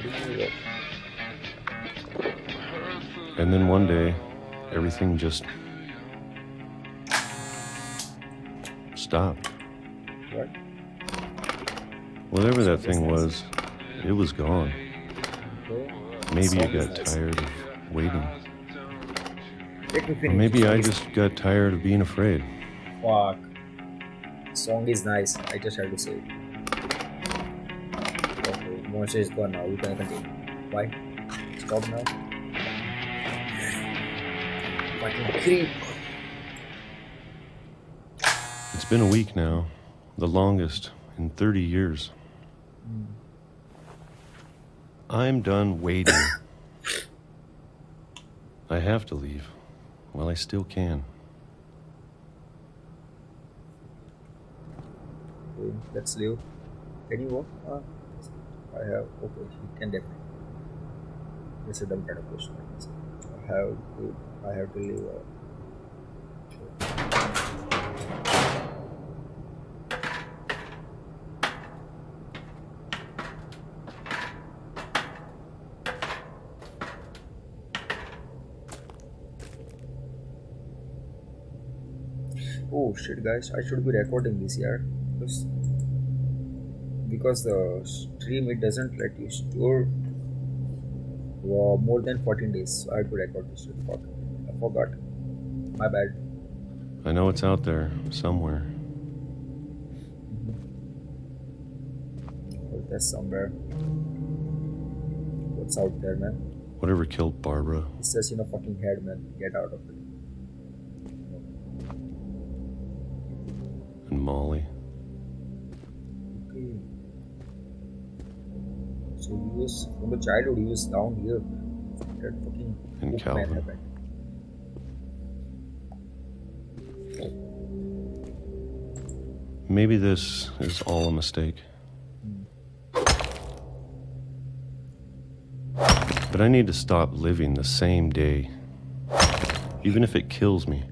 What do you mean, And then one day, everything just stopped. what? Whatever that thing was, it was gone. Okay. Maybe it Song is got nice. tired of waiting. Let me Or finish. maybe I Song is- just got tired of being afraid. Fuck. Song is nice. I just had to say it. Okay, monster is gone now. You can continue. Why? Stop now. Fucking creep. It's been a week now, the longest in 30 years. I'm done waiting. I have to leave while I still can. Okay, let's leave. Can you walk? I have. Okay, you can definitely. It's a dumb kind of question. I guess. I have to leave. Oh shit, guys! I should be recording this here because the stream it doesn't let you store more than 14 days. So I have to record this shit. Fuck. I forgot. My bad. I know it's out there somewhere. Oh, that's somewhere. What's out there, man? Whatever killed Barbara. It's just in a fucking head, man. Get out of it. And Molly. Okay. So he was from the childhood. He was down here. That fucking And poop man Calvin. happened. Maybe this is all a mistake. But I need to stop living the same day, even if it kills me.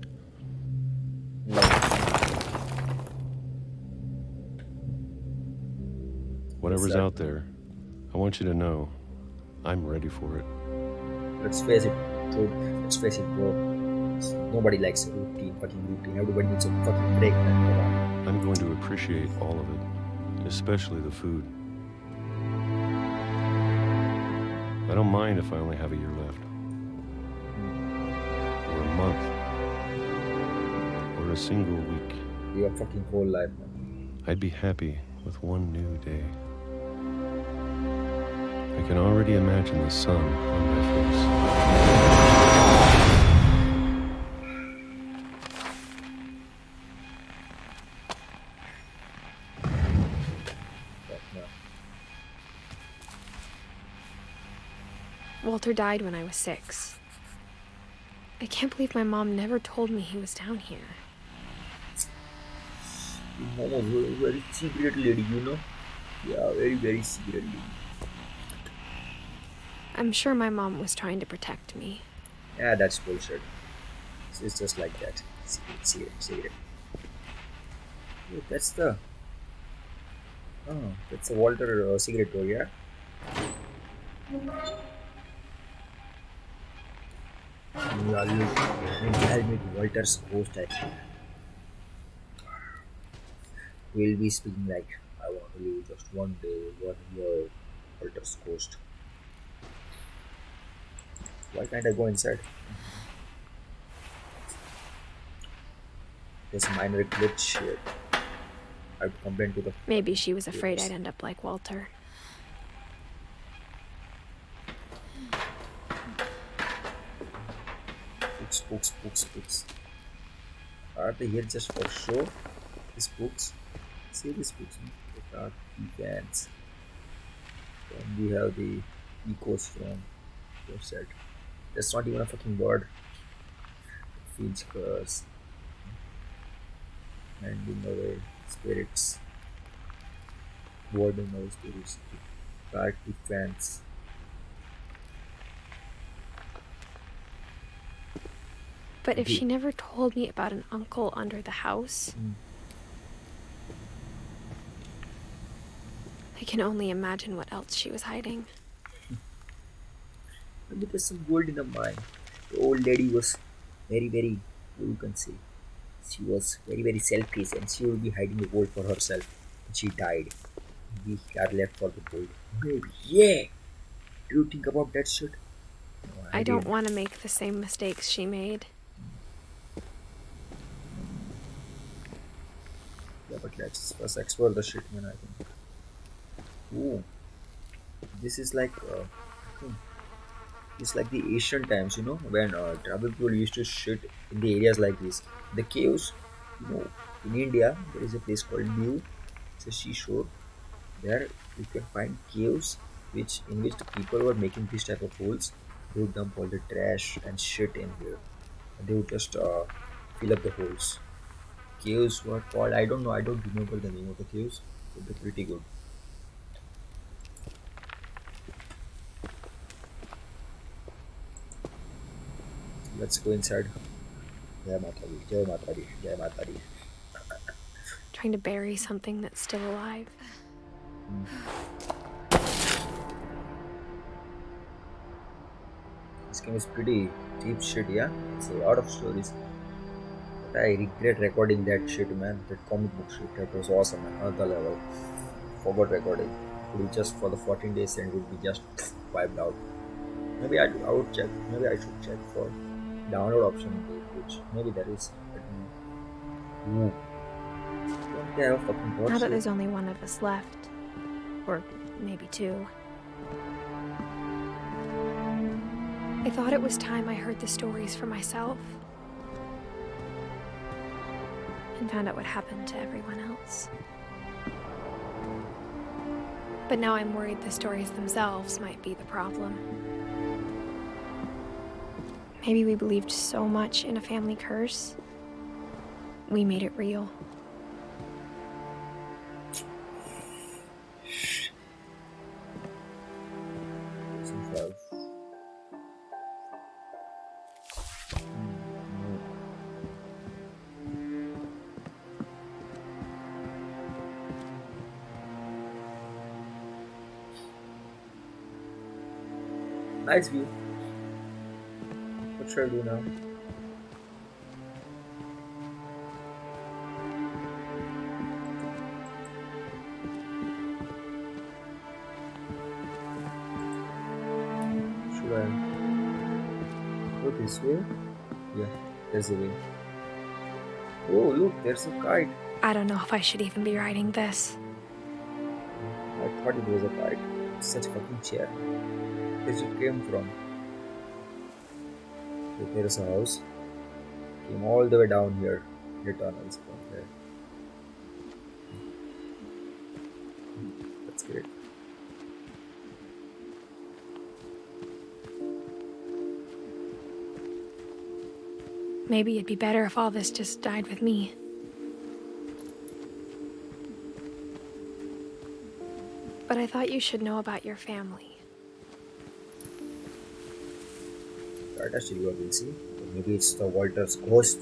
Whatever's out there, I want you to know I'm ready for it. Let's face it, dude. Let's face it, bro. Nobody likes a routine, fucking routine. Everybody needs a fucking break, man. Come on. I'm going to appreciate all of it, especially the food. I don't mind if I only have a year left, or a month, or a single week. Your fucking whole life, man. I'd be happy with one new day. I can already imagine the sun on my face. Fuck, man. Walter died when I was 6. I can't believe my mom never told me he was down here. Your mom was very, very secret lady, you know? Yeah, very, very secret lady. I'm sure my mom was trying to protect me. Yeah, that's bullshit. It's just like that. Secret, secret, secret. Yeah, that's the Walter cigarette door, yeah. Maybe I'll meet Walter's ghost. I think we'll be speaking like I want to live just one day. What your Walter's ghost? Why can't I go inside? There's a minor glitch here. I have to complain to the Maybe she was afraid neighbors. I'd end up like Walter. Books. Are they here just for show? These books? See these books? What are the fans? Then we have the echoes from your set. That's not even a fucking word. Finch curse. Handing away spirits. Warding away spirits. Dark defense. But if Okay. she never told me about an uncle under the house, I can only imagine what else she was hiding. Maybe there's some gold in the mine. The old lady was very, what you can say. She was very selfish and she would be hiding the gold for herself. And she died. We are left for the gold. Maybe, yeah. Do you think about that shit? No, I I don't didn't. want to make the same mistakes she made. Yeah, but let's first explore the shit, man. I think. Ooh, this is like, I think it's like the ancient times, when tribal people used to shit in the areas like this. The caves, in India, there is a place called Diu. It's a seashore. There you can find caves in which the people were making these type of holes. They would dump all the trash and shit in here. And they would just fill up the holes. Caves were called, I don't know, I don't remember the name of the caves, but they're pretty good. Let's go inside. Jai Mata Di, Jai Mata Di, Jai Mata Di. Trying to bury something that's still alive. This game is pretty deep shit, yeah? It's a lot of stories. But I regret recording that shit, man. That comic book shit. That was awesome, man. Another level. Forgot recording. Could be just for the 14 days and would be just wiped out. Maybe I would check. Maybe I should check for download option in the which maybe there is. I don't know. Ooh. Don't they have a fucking Now torch that here? there's only one of us left, or maybe two, I thought it was time I heard the stories for myself and found out what happened to everyone else. But now I'm worried the stories themselves might be the problem. Maybe we believed so much in a family curse, we made it real. Season 12. Nice view. What should I do now? Should I go this way? Yeah, there's a way. Oh, look, there's a kite. I don't know if I should even be writing this. I thought it was a kite. It's such a fucking chair. Where it came from? Okay, there is a house. Came all the way down here. The tunnels from here. That's great. Maybe it'd be better if all this just died with me. But I thought you should know about your family. That actually what we'll see. Or maybe it's the Walter's ghost.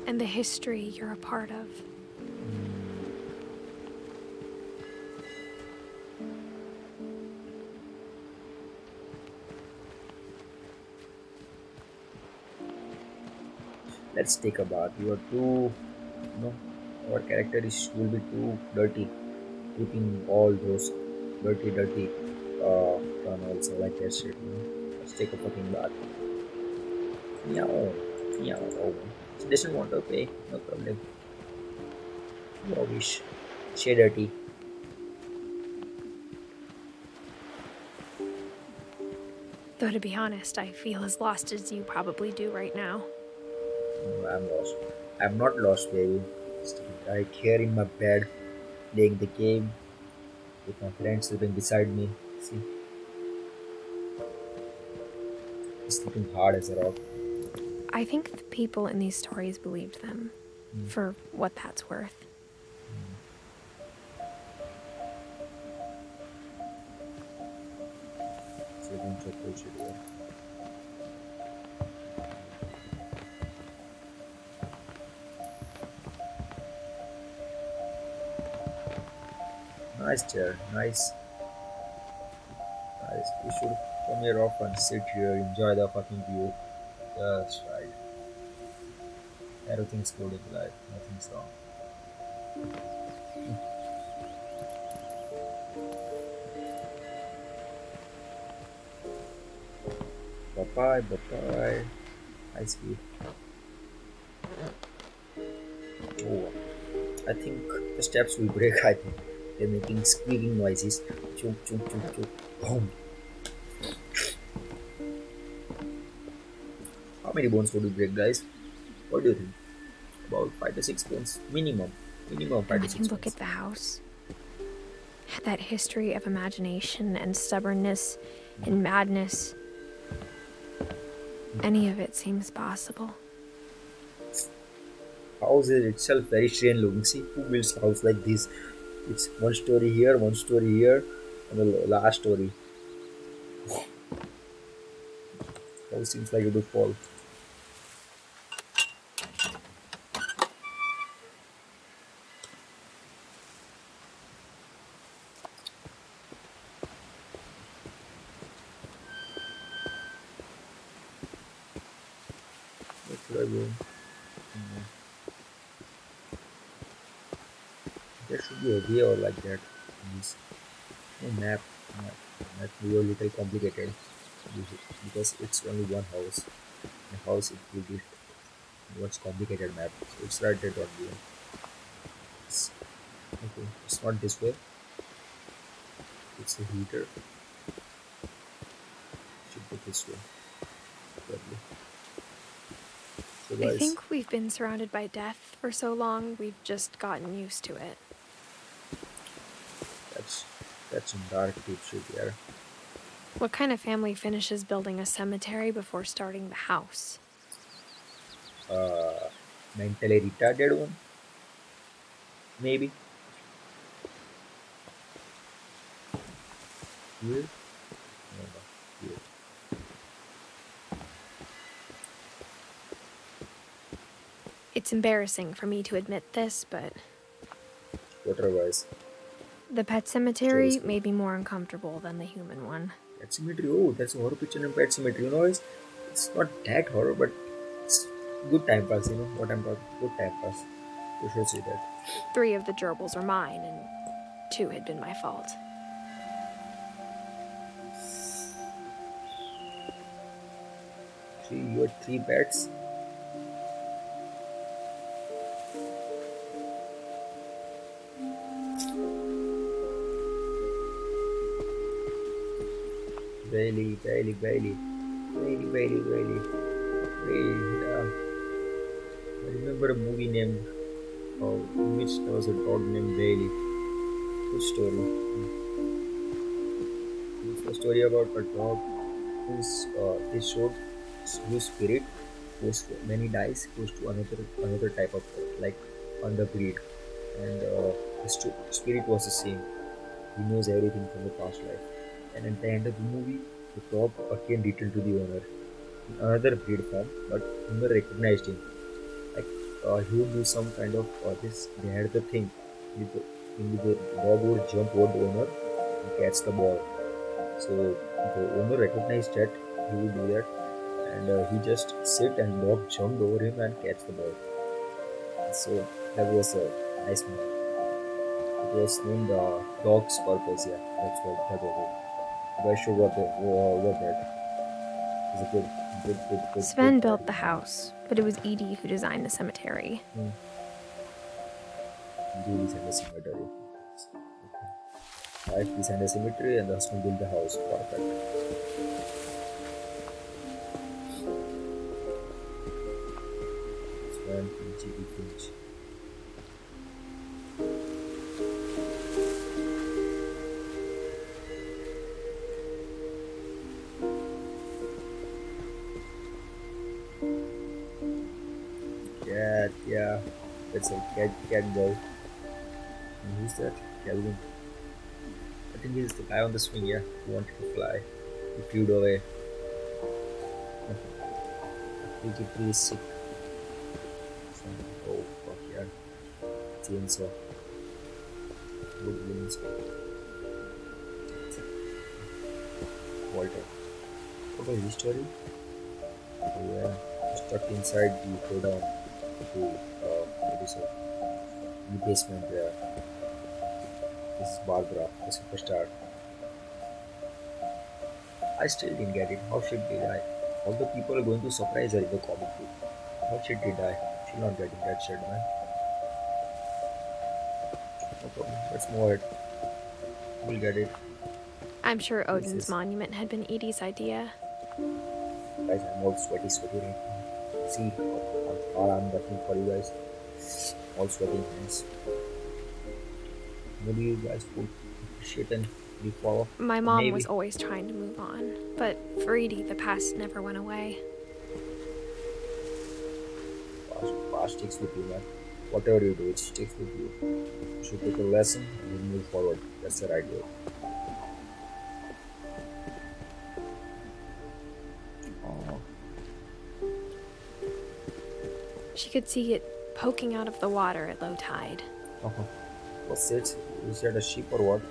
and the history you're a part of. Let's take a bath. You are too, our character will be too dirty, keeping all those dirty tunnels and like that shit. Let's take a fucking bath. Meow, meow. Oh, she doesn't want to pay. No problem. Your wish. She dirty. Though to be honest, I feel as lost as you probably do right now. No, I'm lost. I'm not lost, baby. Right here in my bed, playing the game with my friend sleeping beside me. See, he's sleeping hard as a rock. I think the people in these stories believed them, for what that's worth. Sleeping so bullshit here. Nice chair, nice. Nice. We should come here often, sit here, enjoy the fucking view. That's right. Everything's good in life, nothing's wrong. Bye bye, bye bye. Nice view. Oh, I think the steps will break. I think they're making squeaking noises. Chunk, chunk, chunk, chunk. Boom. How many bones would you break, guys? What do you think? About 5 to 6 bones minimum. Minimum 5 And to I 6 can look bones. at the house. Had that history of imagination and stubbornness and madness. Any of it seems possible. House is itself very strange looking. See, who builds house like this? It's one story here, and the last story. House seems like it would fall. Where should I go? There should be a way or like that. This no map. Map will be a little complicated because it's only one house. The house it will be much complicated map. So it's right there on the it's, okay. It's not this way. It's a heater. Should be this way. Probably. So I guys, think we've been surrounded by death for so long, we've just gotten used to it. that's some dark deep shit here. What kind of family finishes building a cemetery before starting the house? Mentally retarded one, maybe. Weird. No, no, weird. It's embarrassing for me to admit this, but What otherwise? the pet cemetery Seriously. may be more uncomfortable than the human one. Pet Cemetery. Oh, that's a horror picture in Pet Cemetery. It's not that horror, but it's good time pass. You know what I'm talking? Good time pass. You should see that. 3 of the gerbils are mine, and 2 had been my fault. You had 3 pets. Bailey. Bailey. I remember a movie named in which there was a dog named Bailey. Good story. It's a story about a dog they showed whose spirit goes when he dies goes to another type of like under breed, and spirit was the same. He knows everything from the past life, and at the end of the movie, the dog again returned to the owner in another breed form, but owner recognized him. Like he would do some kind of this. They had the thing. With the, in the dog would jump over the owner and catch the ball. So the owner recognized that he would do that, and he just sit and dog jumped over him and catch the ball. So that was a nice movie. It was named Dog's Purpose. Yeah, that's what that was it. You guys should watch that. It's a Sven good built party. the house, but it was Edie who designed the cemetery. Hmm. He designed the cemetery. Wife designed the cemetery and the husband built the house. Perfect. Swan, finch. Cat, yeah. That's a cat girl. And who's that? Calvin. I think he's the guy on the swing, yeah. Who wanted to fly. He flew away. He is sick. So, oh fuck yeah. Chainsaw. Good wings. Walter. What was his story? Oh yeah. Stuck inside the godown to what is it? The basement there. This is Barbara, the superstar. I still didn't get it. How should they die? All the people are going to surprise her in the comic book. How should they die? She's not getting that shit, man. No problem. Let's move ahead. We'll get it. I'm sure This Odin's is- monument had been Edie's idea. Guys, I'm all sweaty right now. See how I'm working for you guys. All sweating hands. Maybe you guys would appreciate and be follow. My mom Maybe. was always trying to move on, but for Edie, the past never went away. Past sticks with you, man. Whatever you do, it sticks with you. You should take a lesson and then move forward. That's the right way. Oh, She could see it poking out of the water at low tide. uh-huh. What's it? Is that a sheep or what?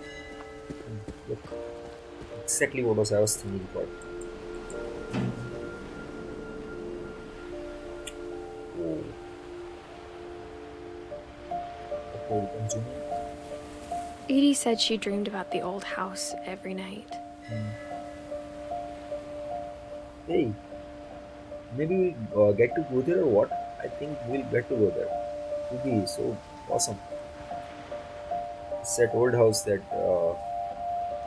Look, exactly what I was thinking for. Oh. Okay, we can zoom in. Edie said she dreamed about the old house every night. Hey, maybe we'll get to go there or what? I think we'll get to go there. It would be so awesome. It's that old house that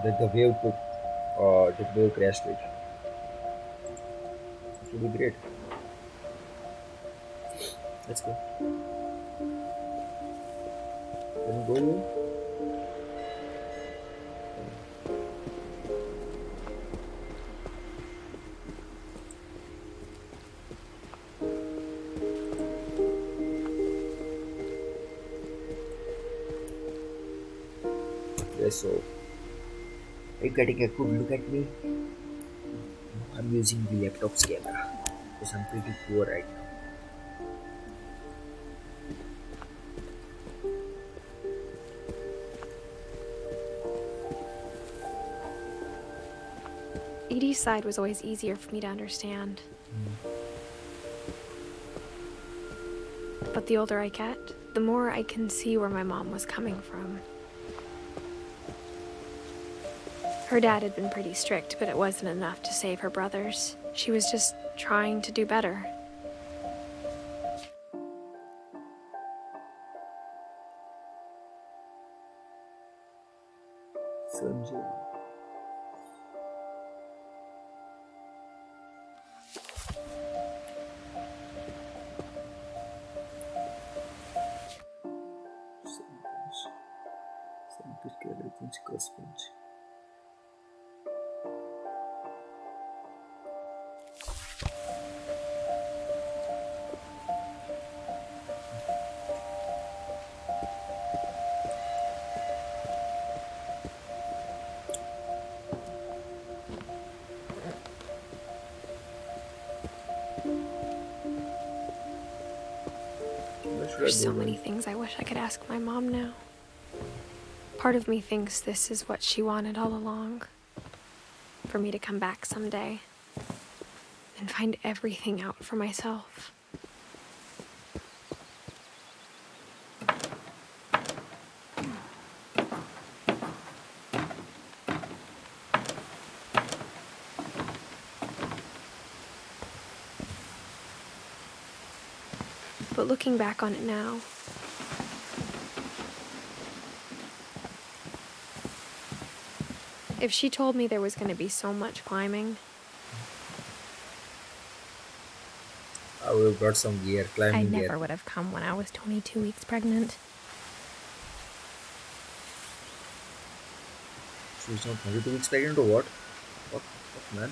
the wave took, the wave crashed it. It would be great. Let's go. Can we go here? Okay, so are you getting a good look at me? I'm using the laptop's camera because I'm pretty poor right now. Edie's side was always easier for me to understand. But the older I get, the more I can see where my mom was coming from. Her dad had been pretty strict, but it wasn't enough to save her brothers. She was just trying to do better. Sanjay. Finch. Where should There's I so go, many guys? things I wish I could ask my mom now. Part of me thinks this is what she wanted all along. For me to come back someday and find everything out for myself. But looking back on it now, if she told me there was going to be so much climbing, I would have brought some gear, I climbing never gear. would have come when I was 22 weeks pregnant. She's not 22 weeks pregnant or what? What, man?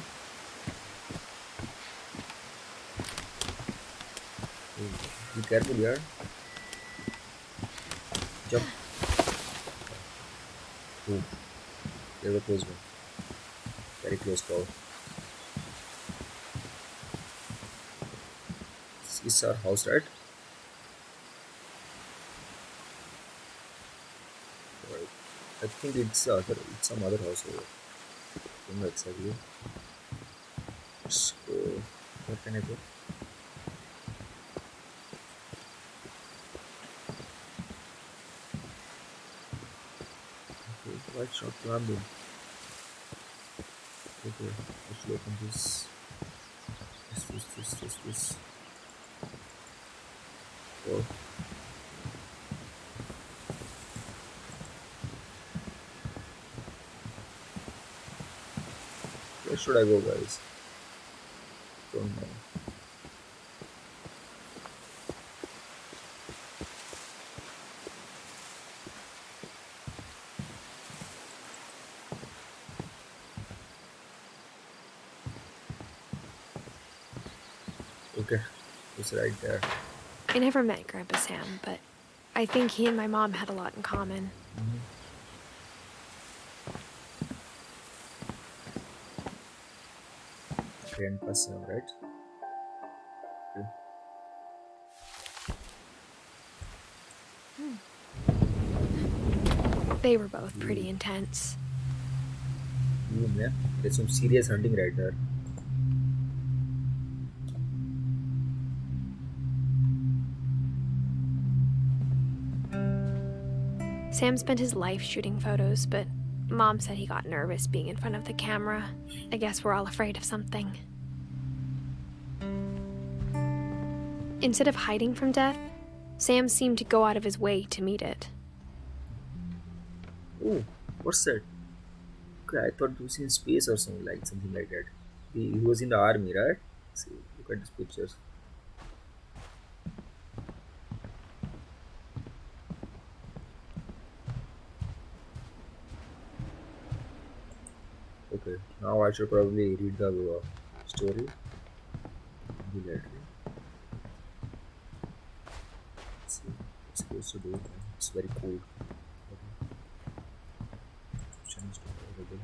Hey, be careful, yaar. Jump. Oh, there's a close one. Very close call. This is our house, right? Right. I think it's some other house over. I don't know exactly. Let's go. Where can I go? Okay, why it's not climbing? Okay, let's open this. This. Oh. Where should I go, guys? Don't know. Okay, it's right there. I never met Grandpa Sam, but I think he and my mom had a lot in common. Grandpa Sam, right? Okay. They were both pretty intense. Man, there's some serious hunting right there. Sam spent his life shooting photos, but Mom said he got nervous being in front of the camera. I guess we're all afraid of something. Instead of hiding from death, Sam seemed to go out of his way to meet it. Oh, what's that? Okay, I thought he was in space or something like that. He was in the army, right? See, look at these pictures. Okay, now I should probably read the story. The letter. Let's see what's supposed to do. It's very cold. Options available.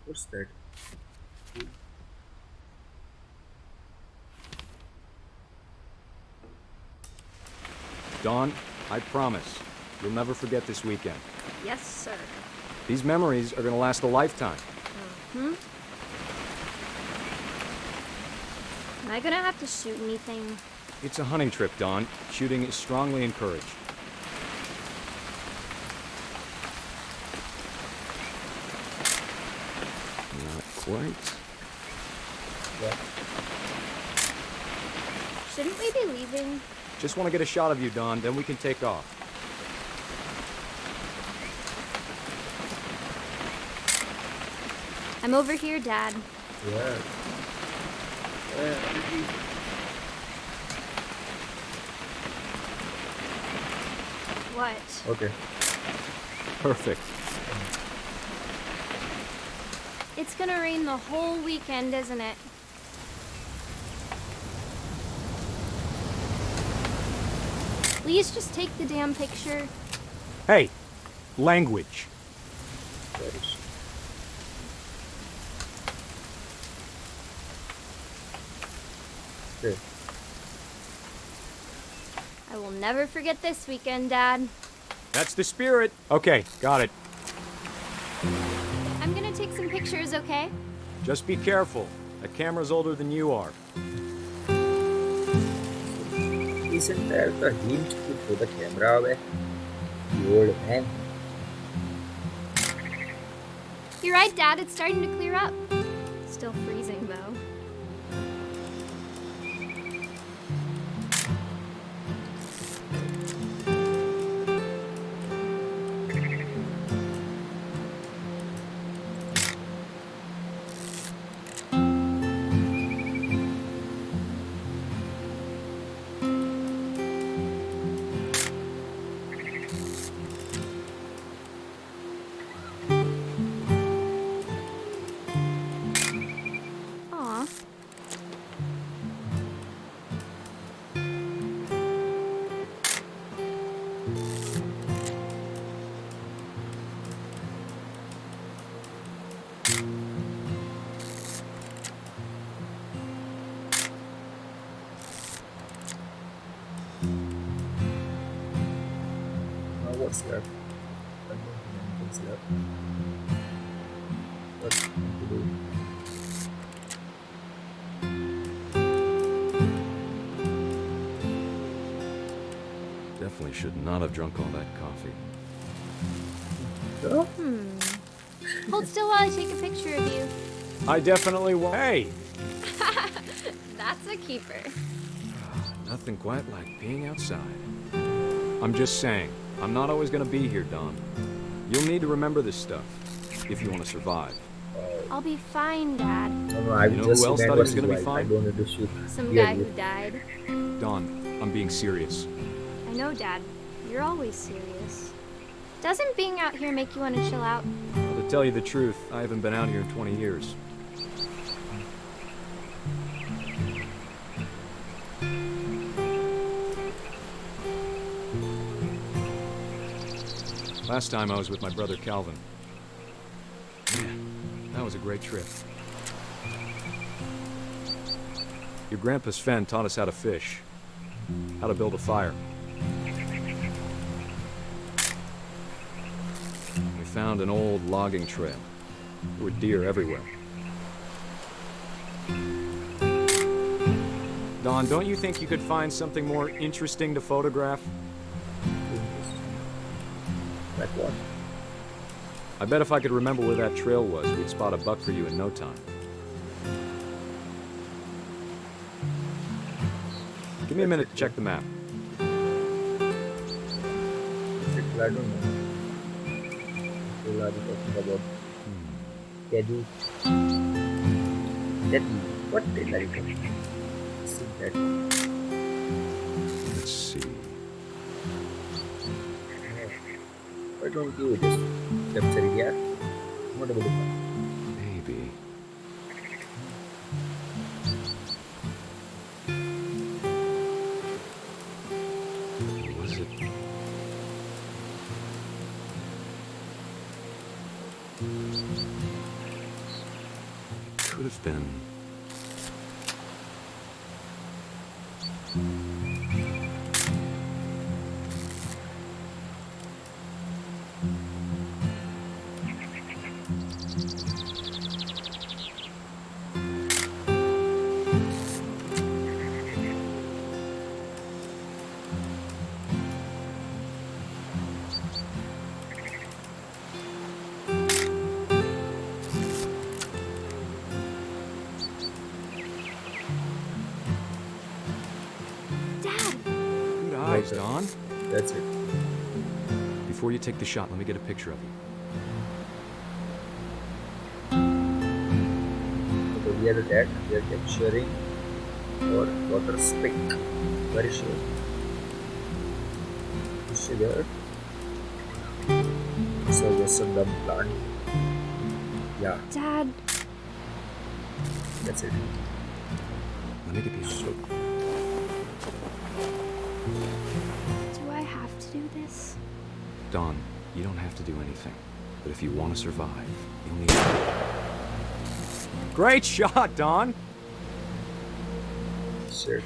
What's that? Dawn, I promise, you'll never forget this weekend. Yes, sir. These memories are gonna last a lifetime. Am I gonna have to shoot anything? It's a hunting trip, Dawn. Shooting is strongly encouraged. Not quite. Yeah. Shouldn't we be leaving? Just want to get a shot of you, Dawn, then we can take off. I'm over here, Dad. Yeah. What? Okay. Perfect. It's gonna rain the whole weekend, isn't it? Please just take the damn picture. Hey, language. Where is she? Okay. I will never forget this weekend, Dad. That's the spirit. Okay, got it. I'm gonna take some pictures, okay? Just be careful. That camera's older than you are. Isn't that the hint to throw the camera away? You old man. You're right, Dad. It's starting to clear up. Still freezing, though. Aw. Now what's left? I don't think anything's left. What's to do? Definitely should not have drunk all that coffee. Huh? Hold still while I take a picture of you. I definitely will. Hey! That's a keeper. Nothing quite like being outside. I'm just saying, I'm not always gonna be here, Don. You'll need to remember this stuff if you want to survive. I'll be fine, Dad. No, I You know just who else man thought he was versus gonna be wild. I fine? don't need to shoot. Some Yeah, guy who yeah. died. Don, I'm being serious. I know, Dad. You're always serious. Doesn't being out here make you want to chill out? Well, to tell you the truth, I haven't been out here in 20 years. Last time I was with my brother Calvin. Man, that was a great trip. Your grandpa Sven taught us how to fish, how to build a fire. We found an old logging trail. There were deer everywhere. Don, don't you think you could find something more interesting to photograph? Like what? I bet if I could remember where that trail was, we'd spot a buck for you in no time. Give me a minute to check the map. I don't know. What are you talking about? Edu. Edu. What the hell are you talking about? See that? Let's see. Why don't you just capture it here? What about it? Maybe. Was it? Could have been. Good eyes, Don. That's it. Before you take the shot, let me get a picture of you. So we are that we are capturing our water spike. Very sure. Is she there? So there's a dumb plant. Yeah, Dad, that's it. Let me get behind you. do I have to do this? Don, you don't have to do anything. But if you want to survive, you'll need... Great shot, Don! Shit.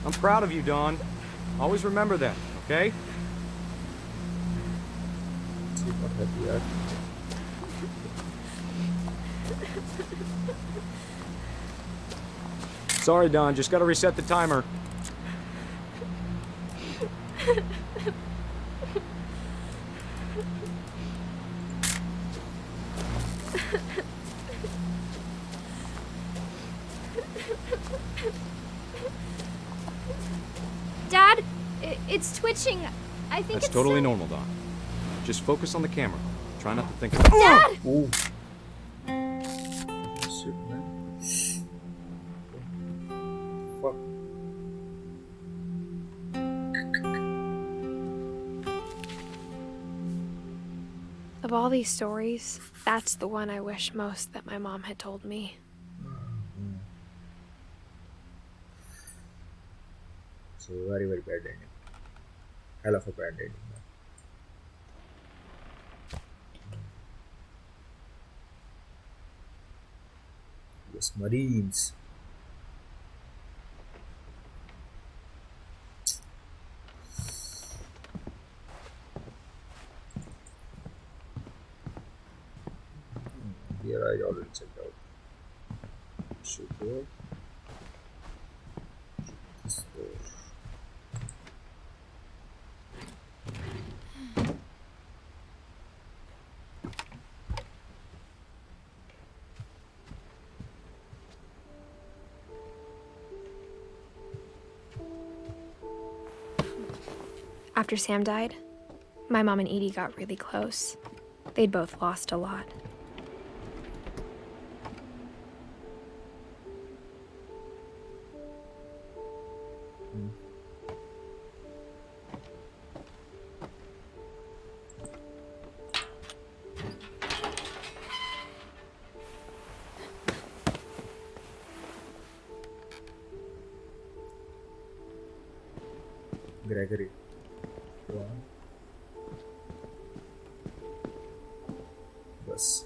I'm proud of you, Don. Always remember that, okay? See what happy yaar. Sorry, Don. Just gotta reset the timer. Dad, it's twitching. I think That's it's totally so- normal, Don. Just focus on the camera. Try not to think about... Dad! Ooh. Shit, man. Fuck. Of all these stories, that's the one I wish most that my mom had told me. So very, very bad ending. Hell of a bad ending. Yes, Marines. Here I already checked out. Should go. This door. After Sam died, my mom and Edie got really close. They'd both lost a lot. Gregory. One. Bus.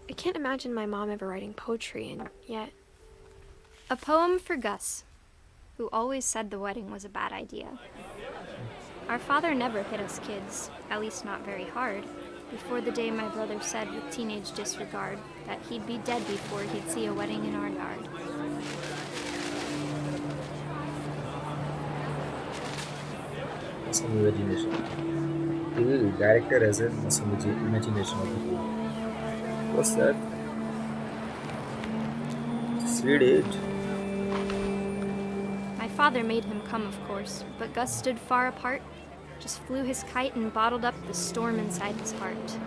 I can't imagine my mom ever writing poetry, and yet... A poem for Gus, who always said the wedding was a bad idea. Our father never hit us kids, at least not very hard, before the day my brother said with teenage disregard that he'd be dead before he'd see a wedding in our yard. Some imagination. The director has some imagination of the film. What's that? Just read it. My father made him come, of course, but Gus stood far apart, just flew his kite and bottled up the storm inside his heart.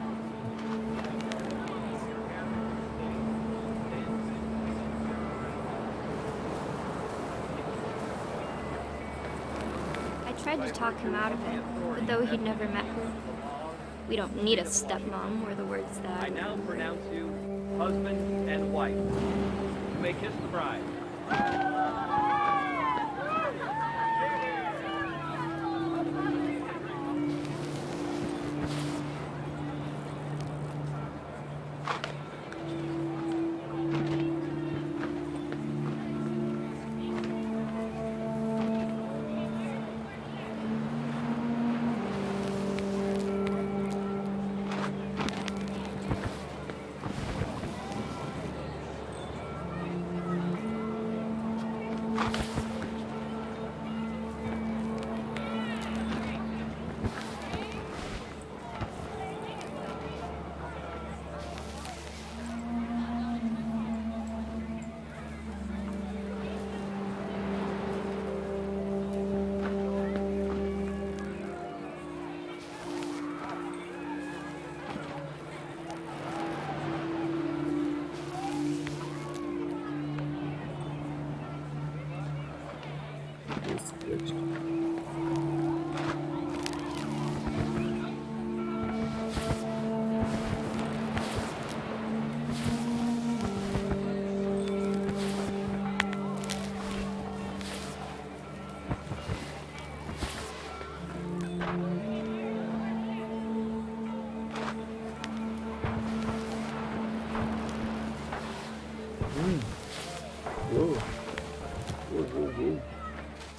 I tried to talk him out of it, but though he'd never met her, we don't need a stepmom, were the words that I now pronounce you husband and wife. You may kiss the bride.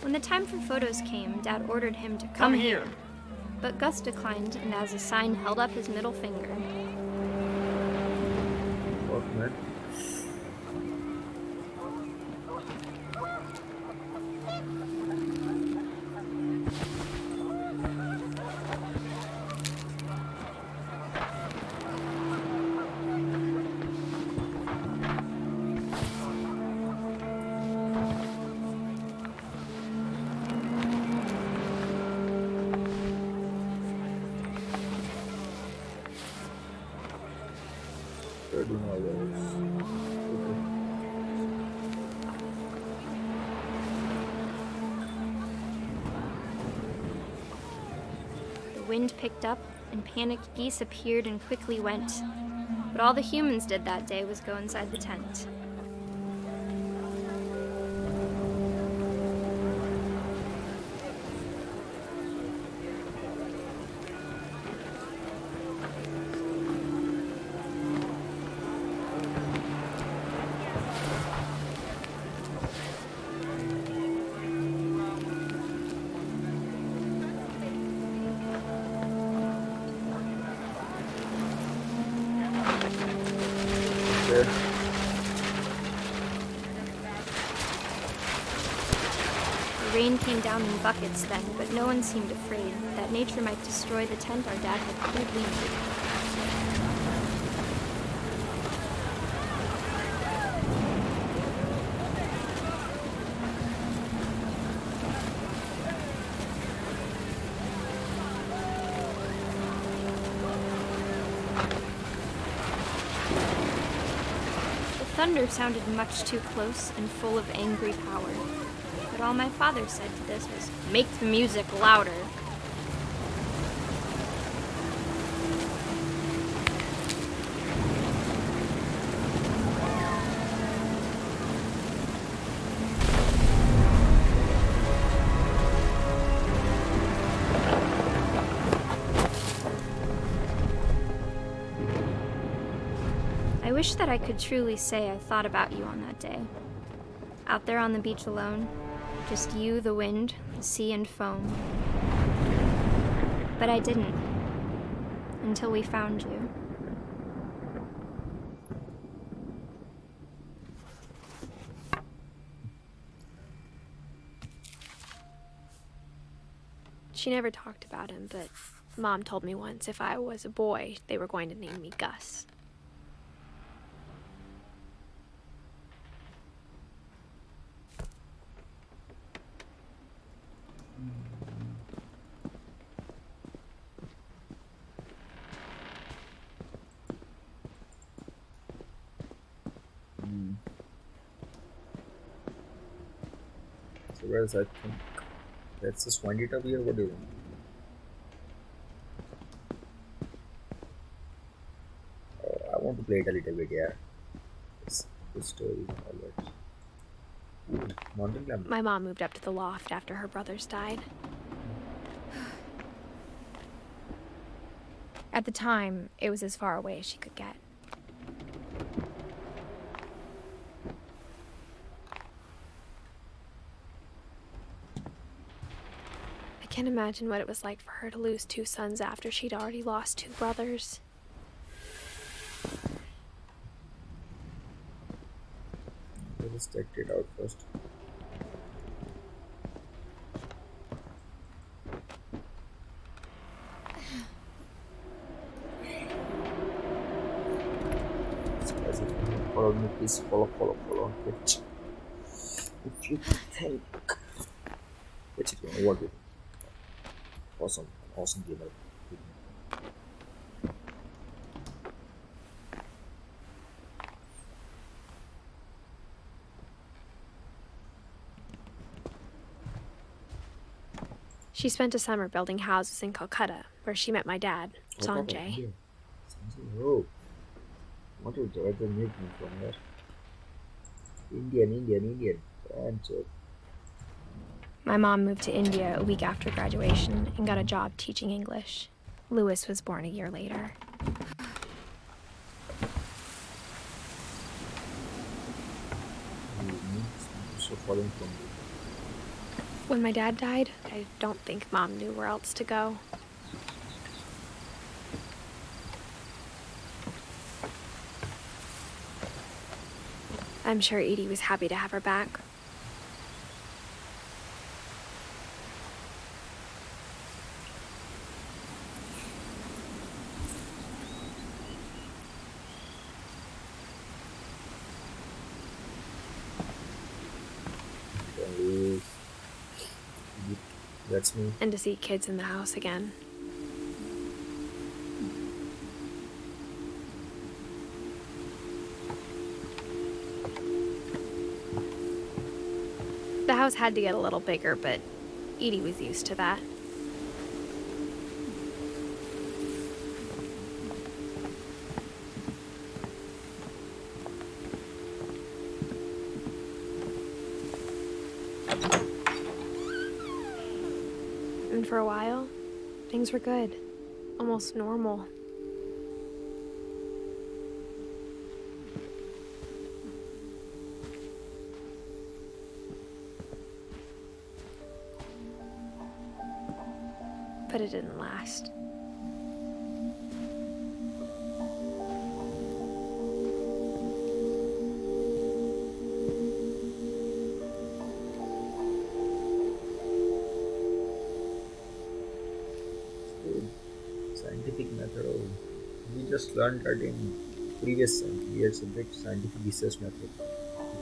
When the time for photos came, Dad ordered him to come here. But Gus declined and as a sign held up his middle finger. Fuck, man. The wind picked up, and panicked geese appeared and quickly went. But all the humans did that day was go inside the tent. The rain came down in buckets then, but no one seemed afraid that nature might destroy the tent our dad had crudely made. The thunder sounded much too close and full of angry power. But all my father said to this was, "Make the music louder." I wish that I could truly say I thought about you on that day. Out there on the beach alone, just you, the wind, the sea, and foam. But I didn't. Until we found you. She never talked about him, but Mom told me once if I was a boy, they were going to name me Gus. So whereas I think let's just wind it up here. What do you think? I want to play it a little bit, yeah. It's good story, all that. Ooh, mountain climber. My mom moved up to the loft after her brothers died. At the time, it was as far away as she could get. I can't imagine what it was like for her to lose 2 sons after she'd already lost 2 brothers. Let's check it out first. Follow me, please. Follow. If you think, which is gonna work. Awesome gamer. She spent a summer building houses in Calcutta, where she met my dad, Sanjay. Oh, what is the other nickname from there? Indian. Sanjay. My mom moved to India a week after graduation and got a job teaching English. Louis was born a year later. so falling from you. When my dad died, I don't think Mom knew where else to go. I'm sure Edie was happy to have her back. That's me. And to see kids in the house again. The house had to get a little bigger, but Edie was used to that. And for a while, things were good. Almost normal. But it didn't last. Scientific method. We just learned that in previous years subject, scientific research method.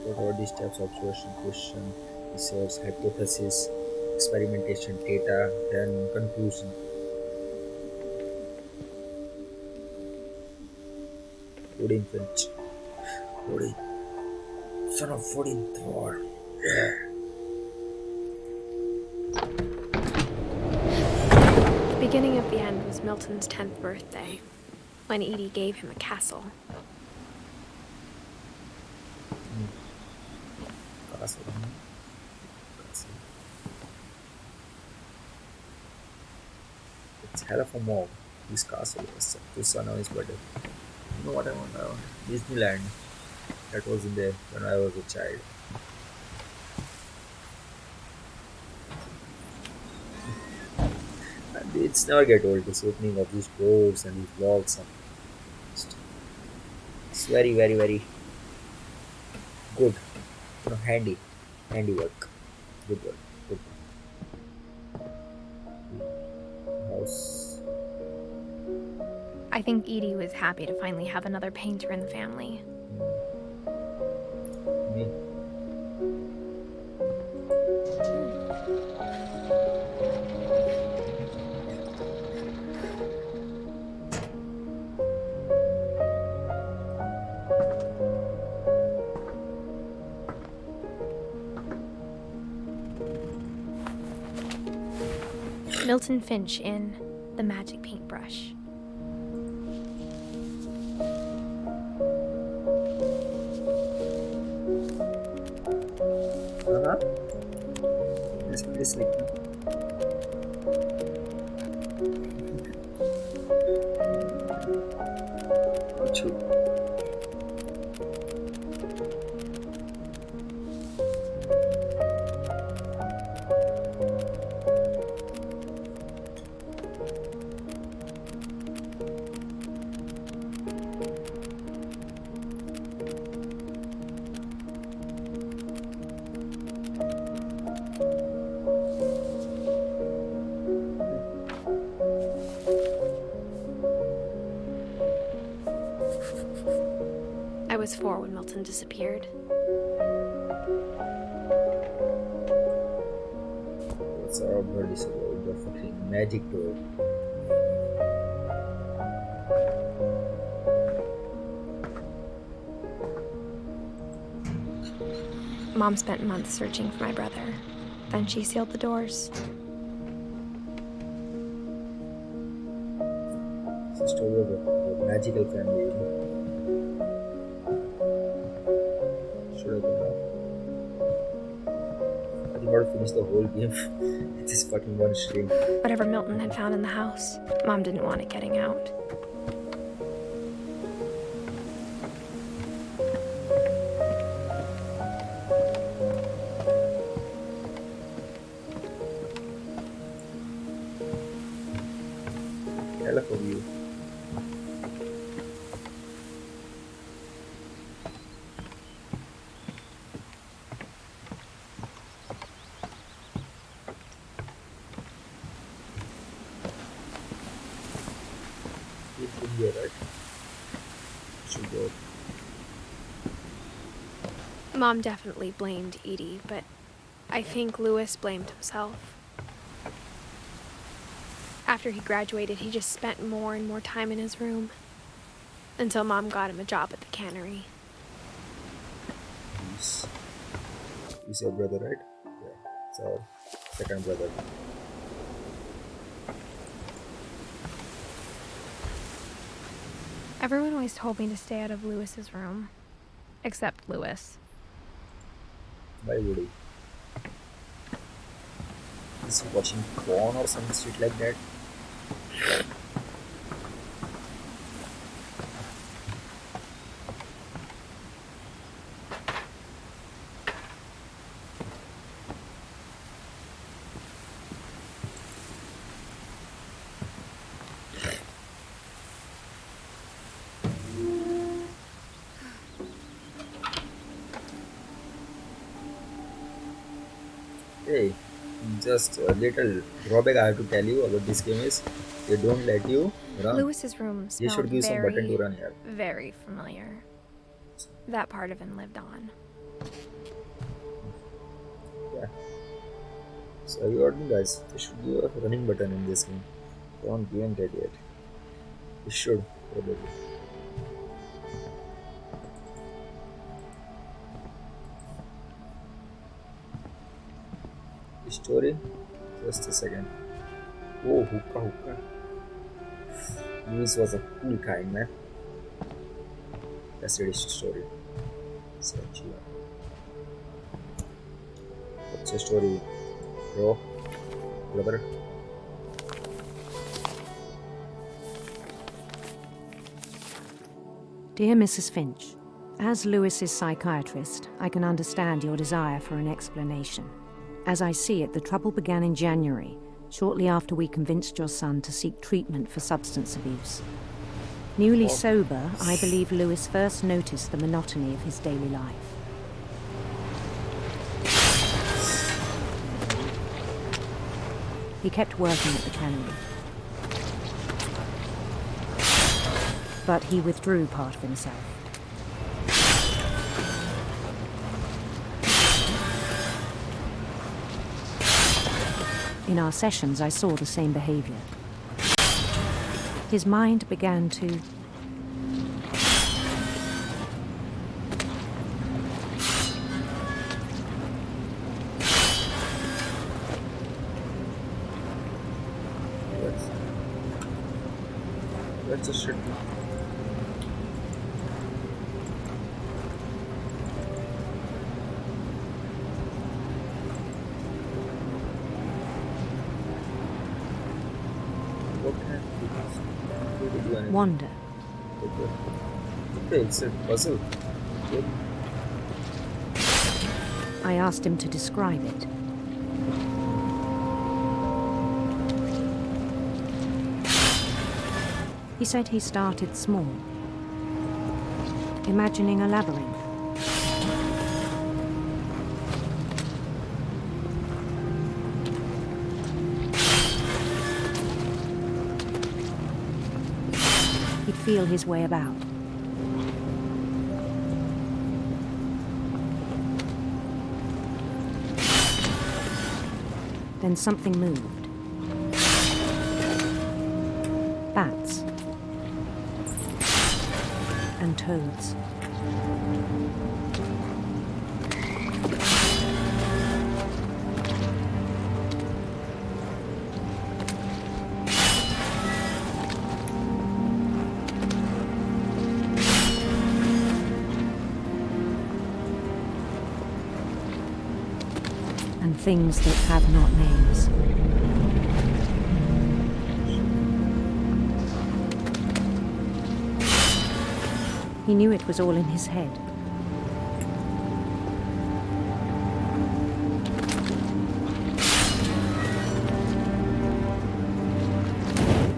We thought about these types of observation, question, research, hypothesis, experimentation, data, then conclusion. Odin finch. Odin. Son of Odin Thor. Yeah. The beginning of the end was Milton's 10th birthday, when Edie gave him a castle. Castle. Castle. It's hell of a mob. This castle was to son of his birthday. You know what I want? I want Disneyland. That was in there when I was a child. And it's never get old. This opening of these doors and these walls and it's very, very, very good. You know, handiwork. Good work. Good house. I think Edie was happy to finally have another painter in the family. Me. Milton Finch in The Magic Paintbrush. It's pretty slick. True. I was 4 when Milton disappeared. What's our bird is about the fucking magic door. Mom spent months searching for my brother. Then she sealed the doors. It's a story of a magical family, you know. Should have gone up. I think I want to finish the whole game. It's just fucking one stream. Whatever Milton had found in the house, Mom didn't want it getting out. Yeah, right. Should go. Mom definitely blamed Edie, but I think Louis blamed himself. After he graduated, he just spent more and more time in his room. Until Mom got him a job at the cannery. He's your brother, right? Yeah, it's our second brother. Everyone always told me to stay out of Louis's room. Except Louis. Why would he? He's watching porn or some shit like that. Hey, just a little drawback I have to tell you about this game is they don't let you run. Louis's room You smelled should give some button to run here. very familiar. That part of him lived on. Yeah. So have you heard me, guys? They should give a running button in this game. They haven't given that yet. They should, probably. Story? Just a second. Oh, hookah. Louis was a cool kind, man. That's the story. Such What's your story, bro? Brother? Dear Mrs. Finch, as Louis's psychiatrist, I can understand your desire for an explanation. As I see it, the trouble began in January, shortly after we convinced your son to seek treatment for substance abuse. Newly sober, I believe Louis first noticed the monotony of his daily life. He kept working at the cannery. But he withdrew part of himself. In our sessions, I saw the same behavior. His mind began to That's a shit. wander. Okay, it's a puzzle. Good. I asked him to describe it. He said he started small, imagining a labyrinth. He'd feel his way about. Then something moved. Bats. And toads. And things that have not names. He knew it was all in his head.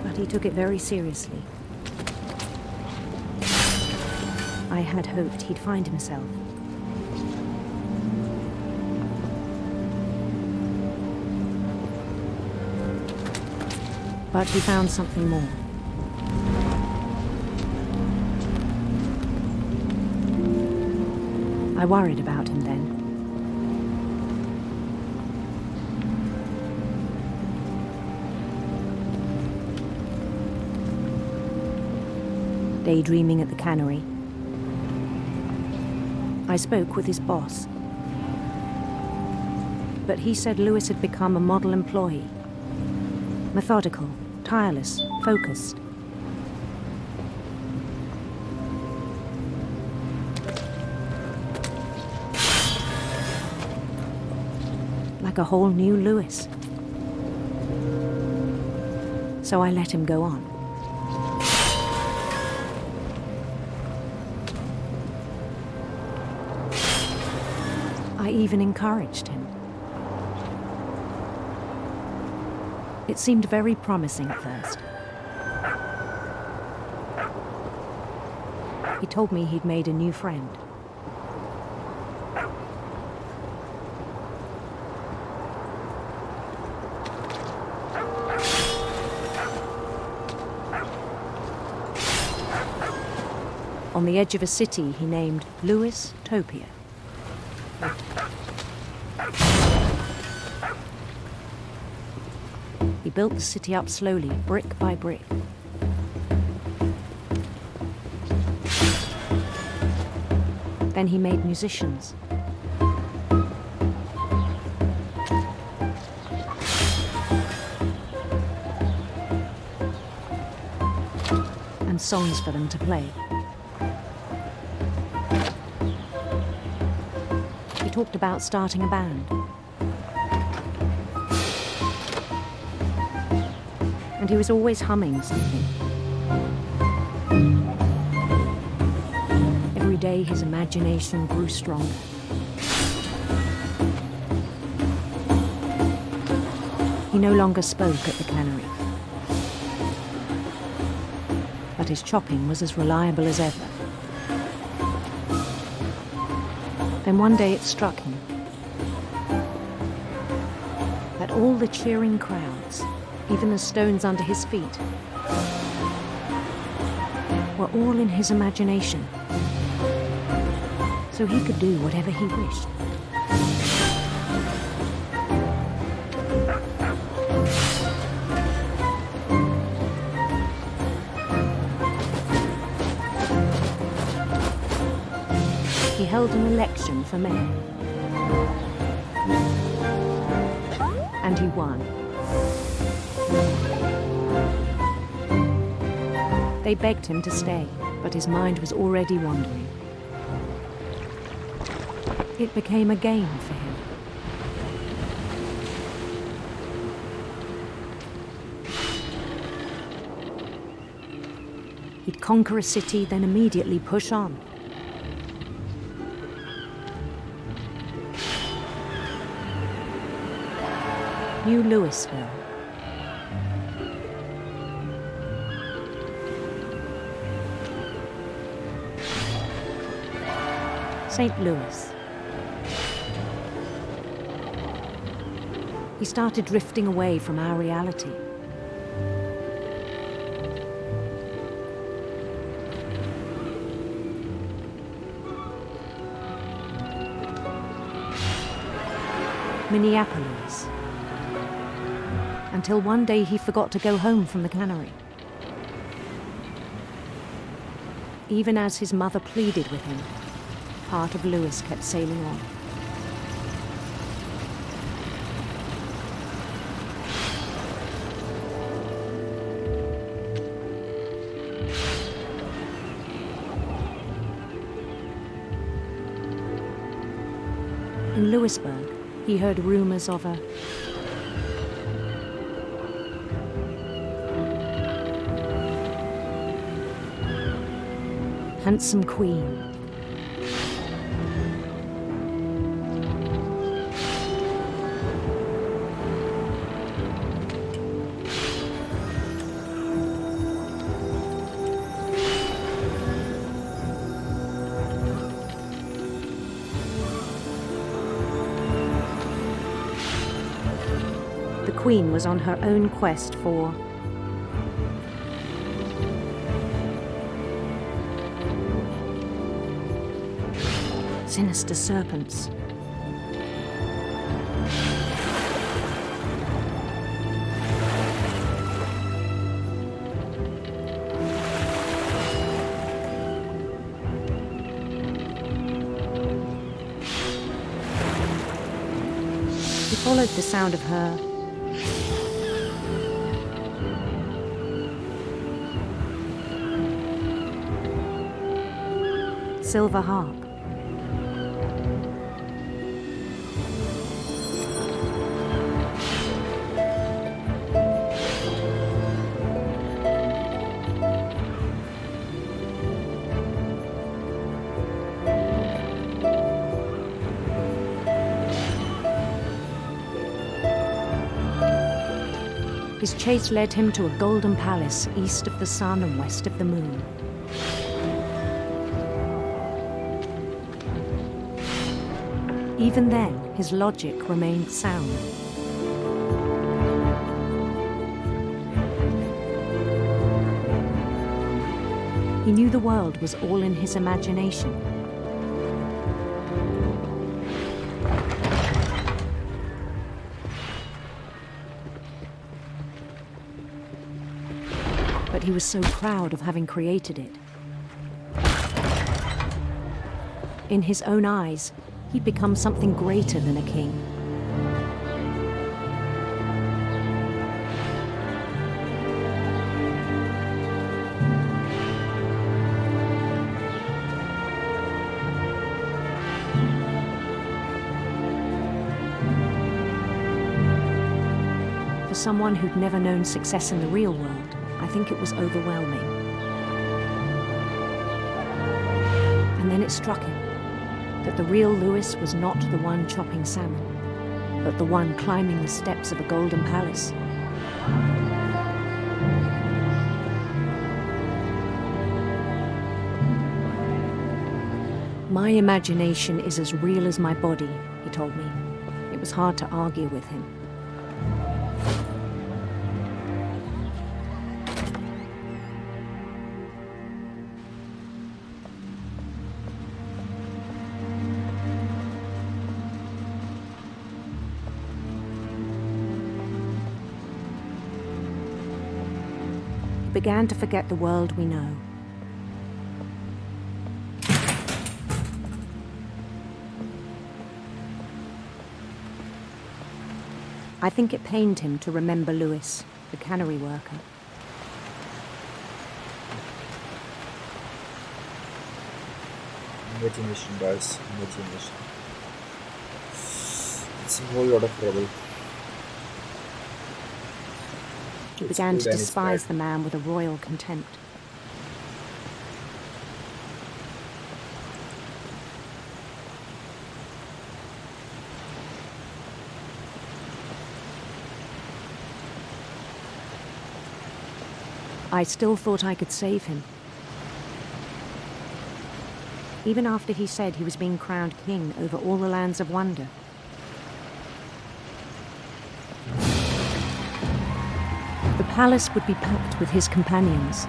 But he took it very seriously. I had hoped he'd find himself. But he found something more. I worried about him then. Daydreaming at the cannery, I spoke with his boss. But he said Lewis had become a model employee. Methodical, tireless, focused. Like a whole new Lewis. So I let him go on. I even encouraged him. It seemed very promising at first. He told me he'd made a new friend. On the edge of a city he named Lewis Topia. He built the city up slowly, brick by brick. Then he made musicians. And songs for them to play. He talked about starting a band. And he was always humming something. Every day his imagination grew stronger. He no longer spoke at the cannery. But his chopping was as reliable as ever. Then one day it struck him that all the cheering crowds, even the stones under his feet, were all in his imagination, so he could do whatever he wished. He held an election for mayor, and he won. They begged him to stay, but his mind was already wandering. It became a game for him. He'd conquer a city, then immediately push on. New Louisville. St. Louis. He started drifting away from our reality. Minneapolis. Until one day he forgot to go home from the cannery. Even as his mother pleaded with him, part of Lewis kept sailing on. In Lewisburg, he heard rumors of a handsome queen. The queen was on her own quest for sinister serpents. He followed the sound of her silver harp. His chase led him to a golden palace east of the sun and west of the moon. Even then, his logic remained sound. He knew the world was all in his imagination. But he was so proud of having created it. In his own eyes, he'd become something greater than a king. For someone who'd never known success in the real world, I think it was overwhelming. And then it struck him that the real Lewis was not the one chopping salmon, but the one climbing the steps of a golden palace. My imagination is as real as my body, he told me. It was hard to argue with him. Began to forget the world we know. I think it pained him to remember Lewis, the cannery worker. Imagination, guys. Imagination. It's a whole lot of trouble. He began to despise the man with a royal contempt. I still thought I could save him. Even after he said he was being crowned king over all the lands of wonder. The palace would be packed with his companions.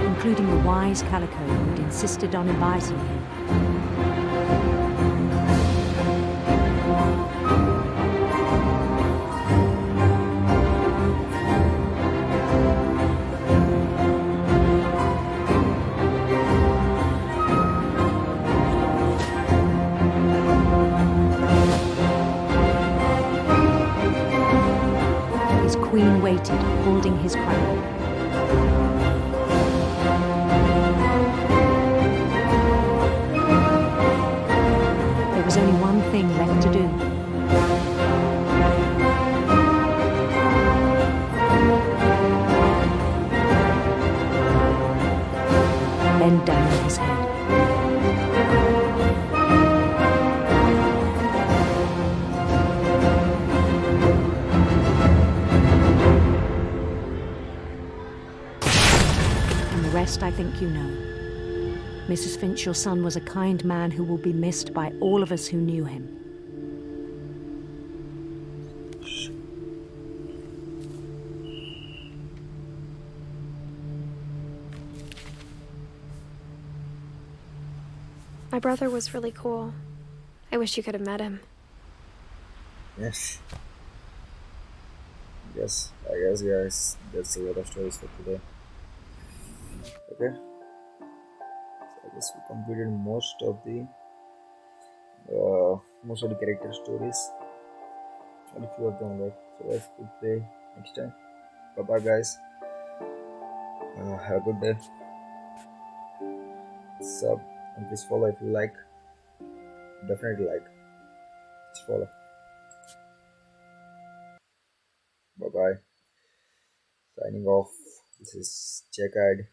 Including the wise Calico who'd insisted on inviting him. His queen waited, holding his crown. There was only one thing left to do. Bend down his head. And the rest I think you know. Mrs. Finch, your son was a kind man who will be missed by all of us who knew him. My brother was really cool. I wish you could have met him. Yes. Yes, I guess, guys, that's a lot of stories for today. Okay, so I guess we completed most of the character stories. Only few of them left. So let's play next time. Bye bye, guys. Have a good day. Sub and please follow if you like. Definitely like. Just follow. Bye bye. Signing off. This is Check-Eyed.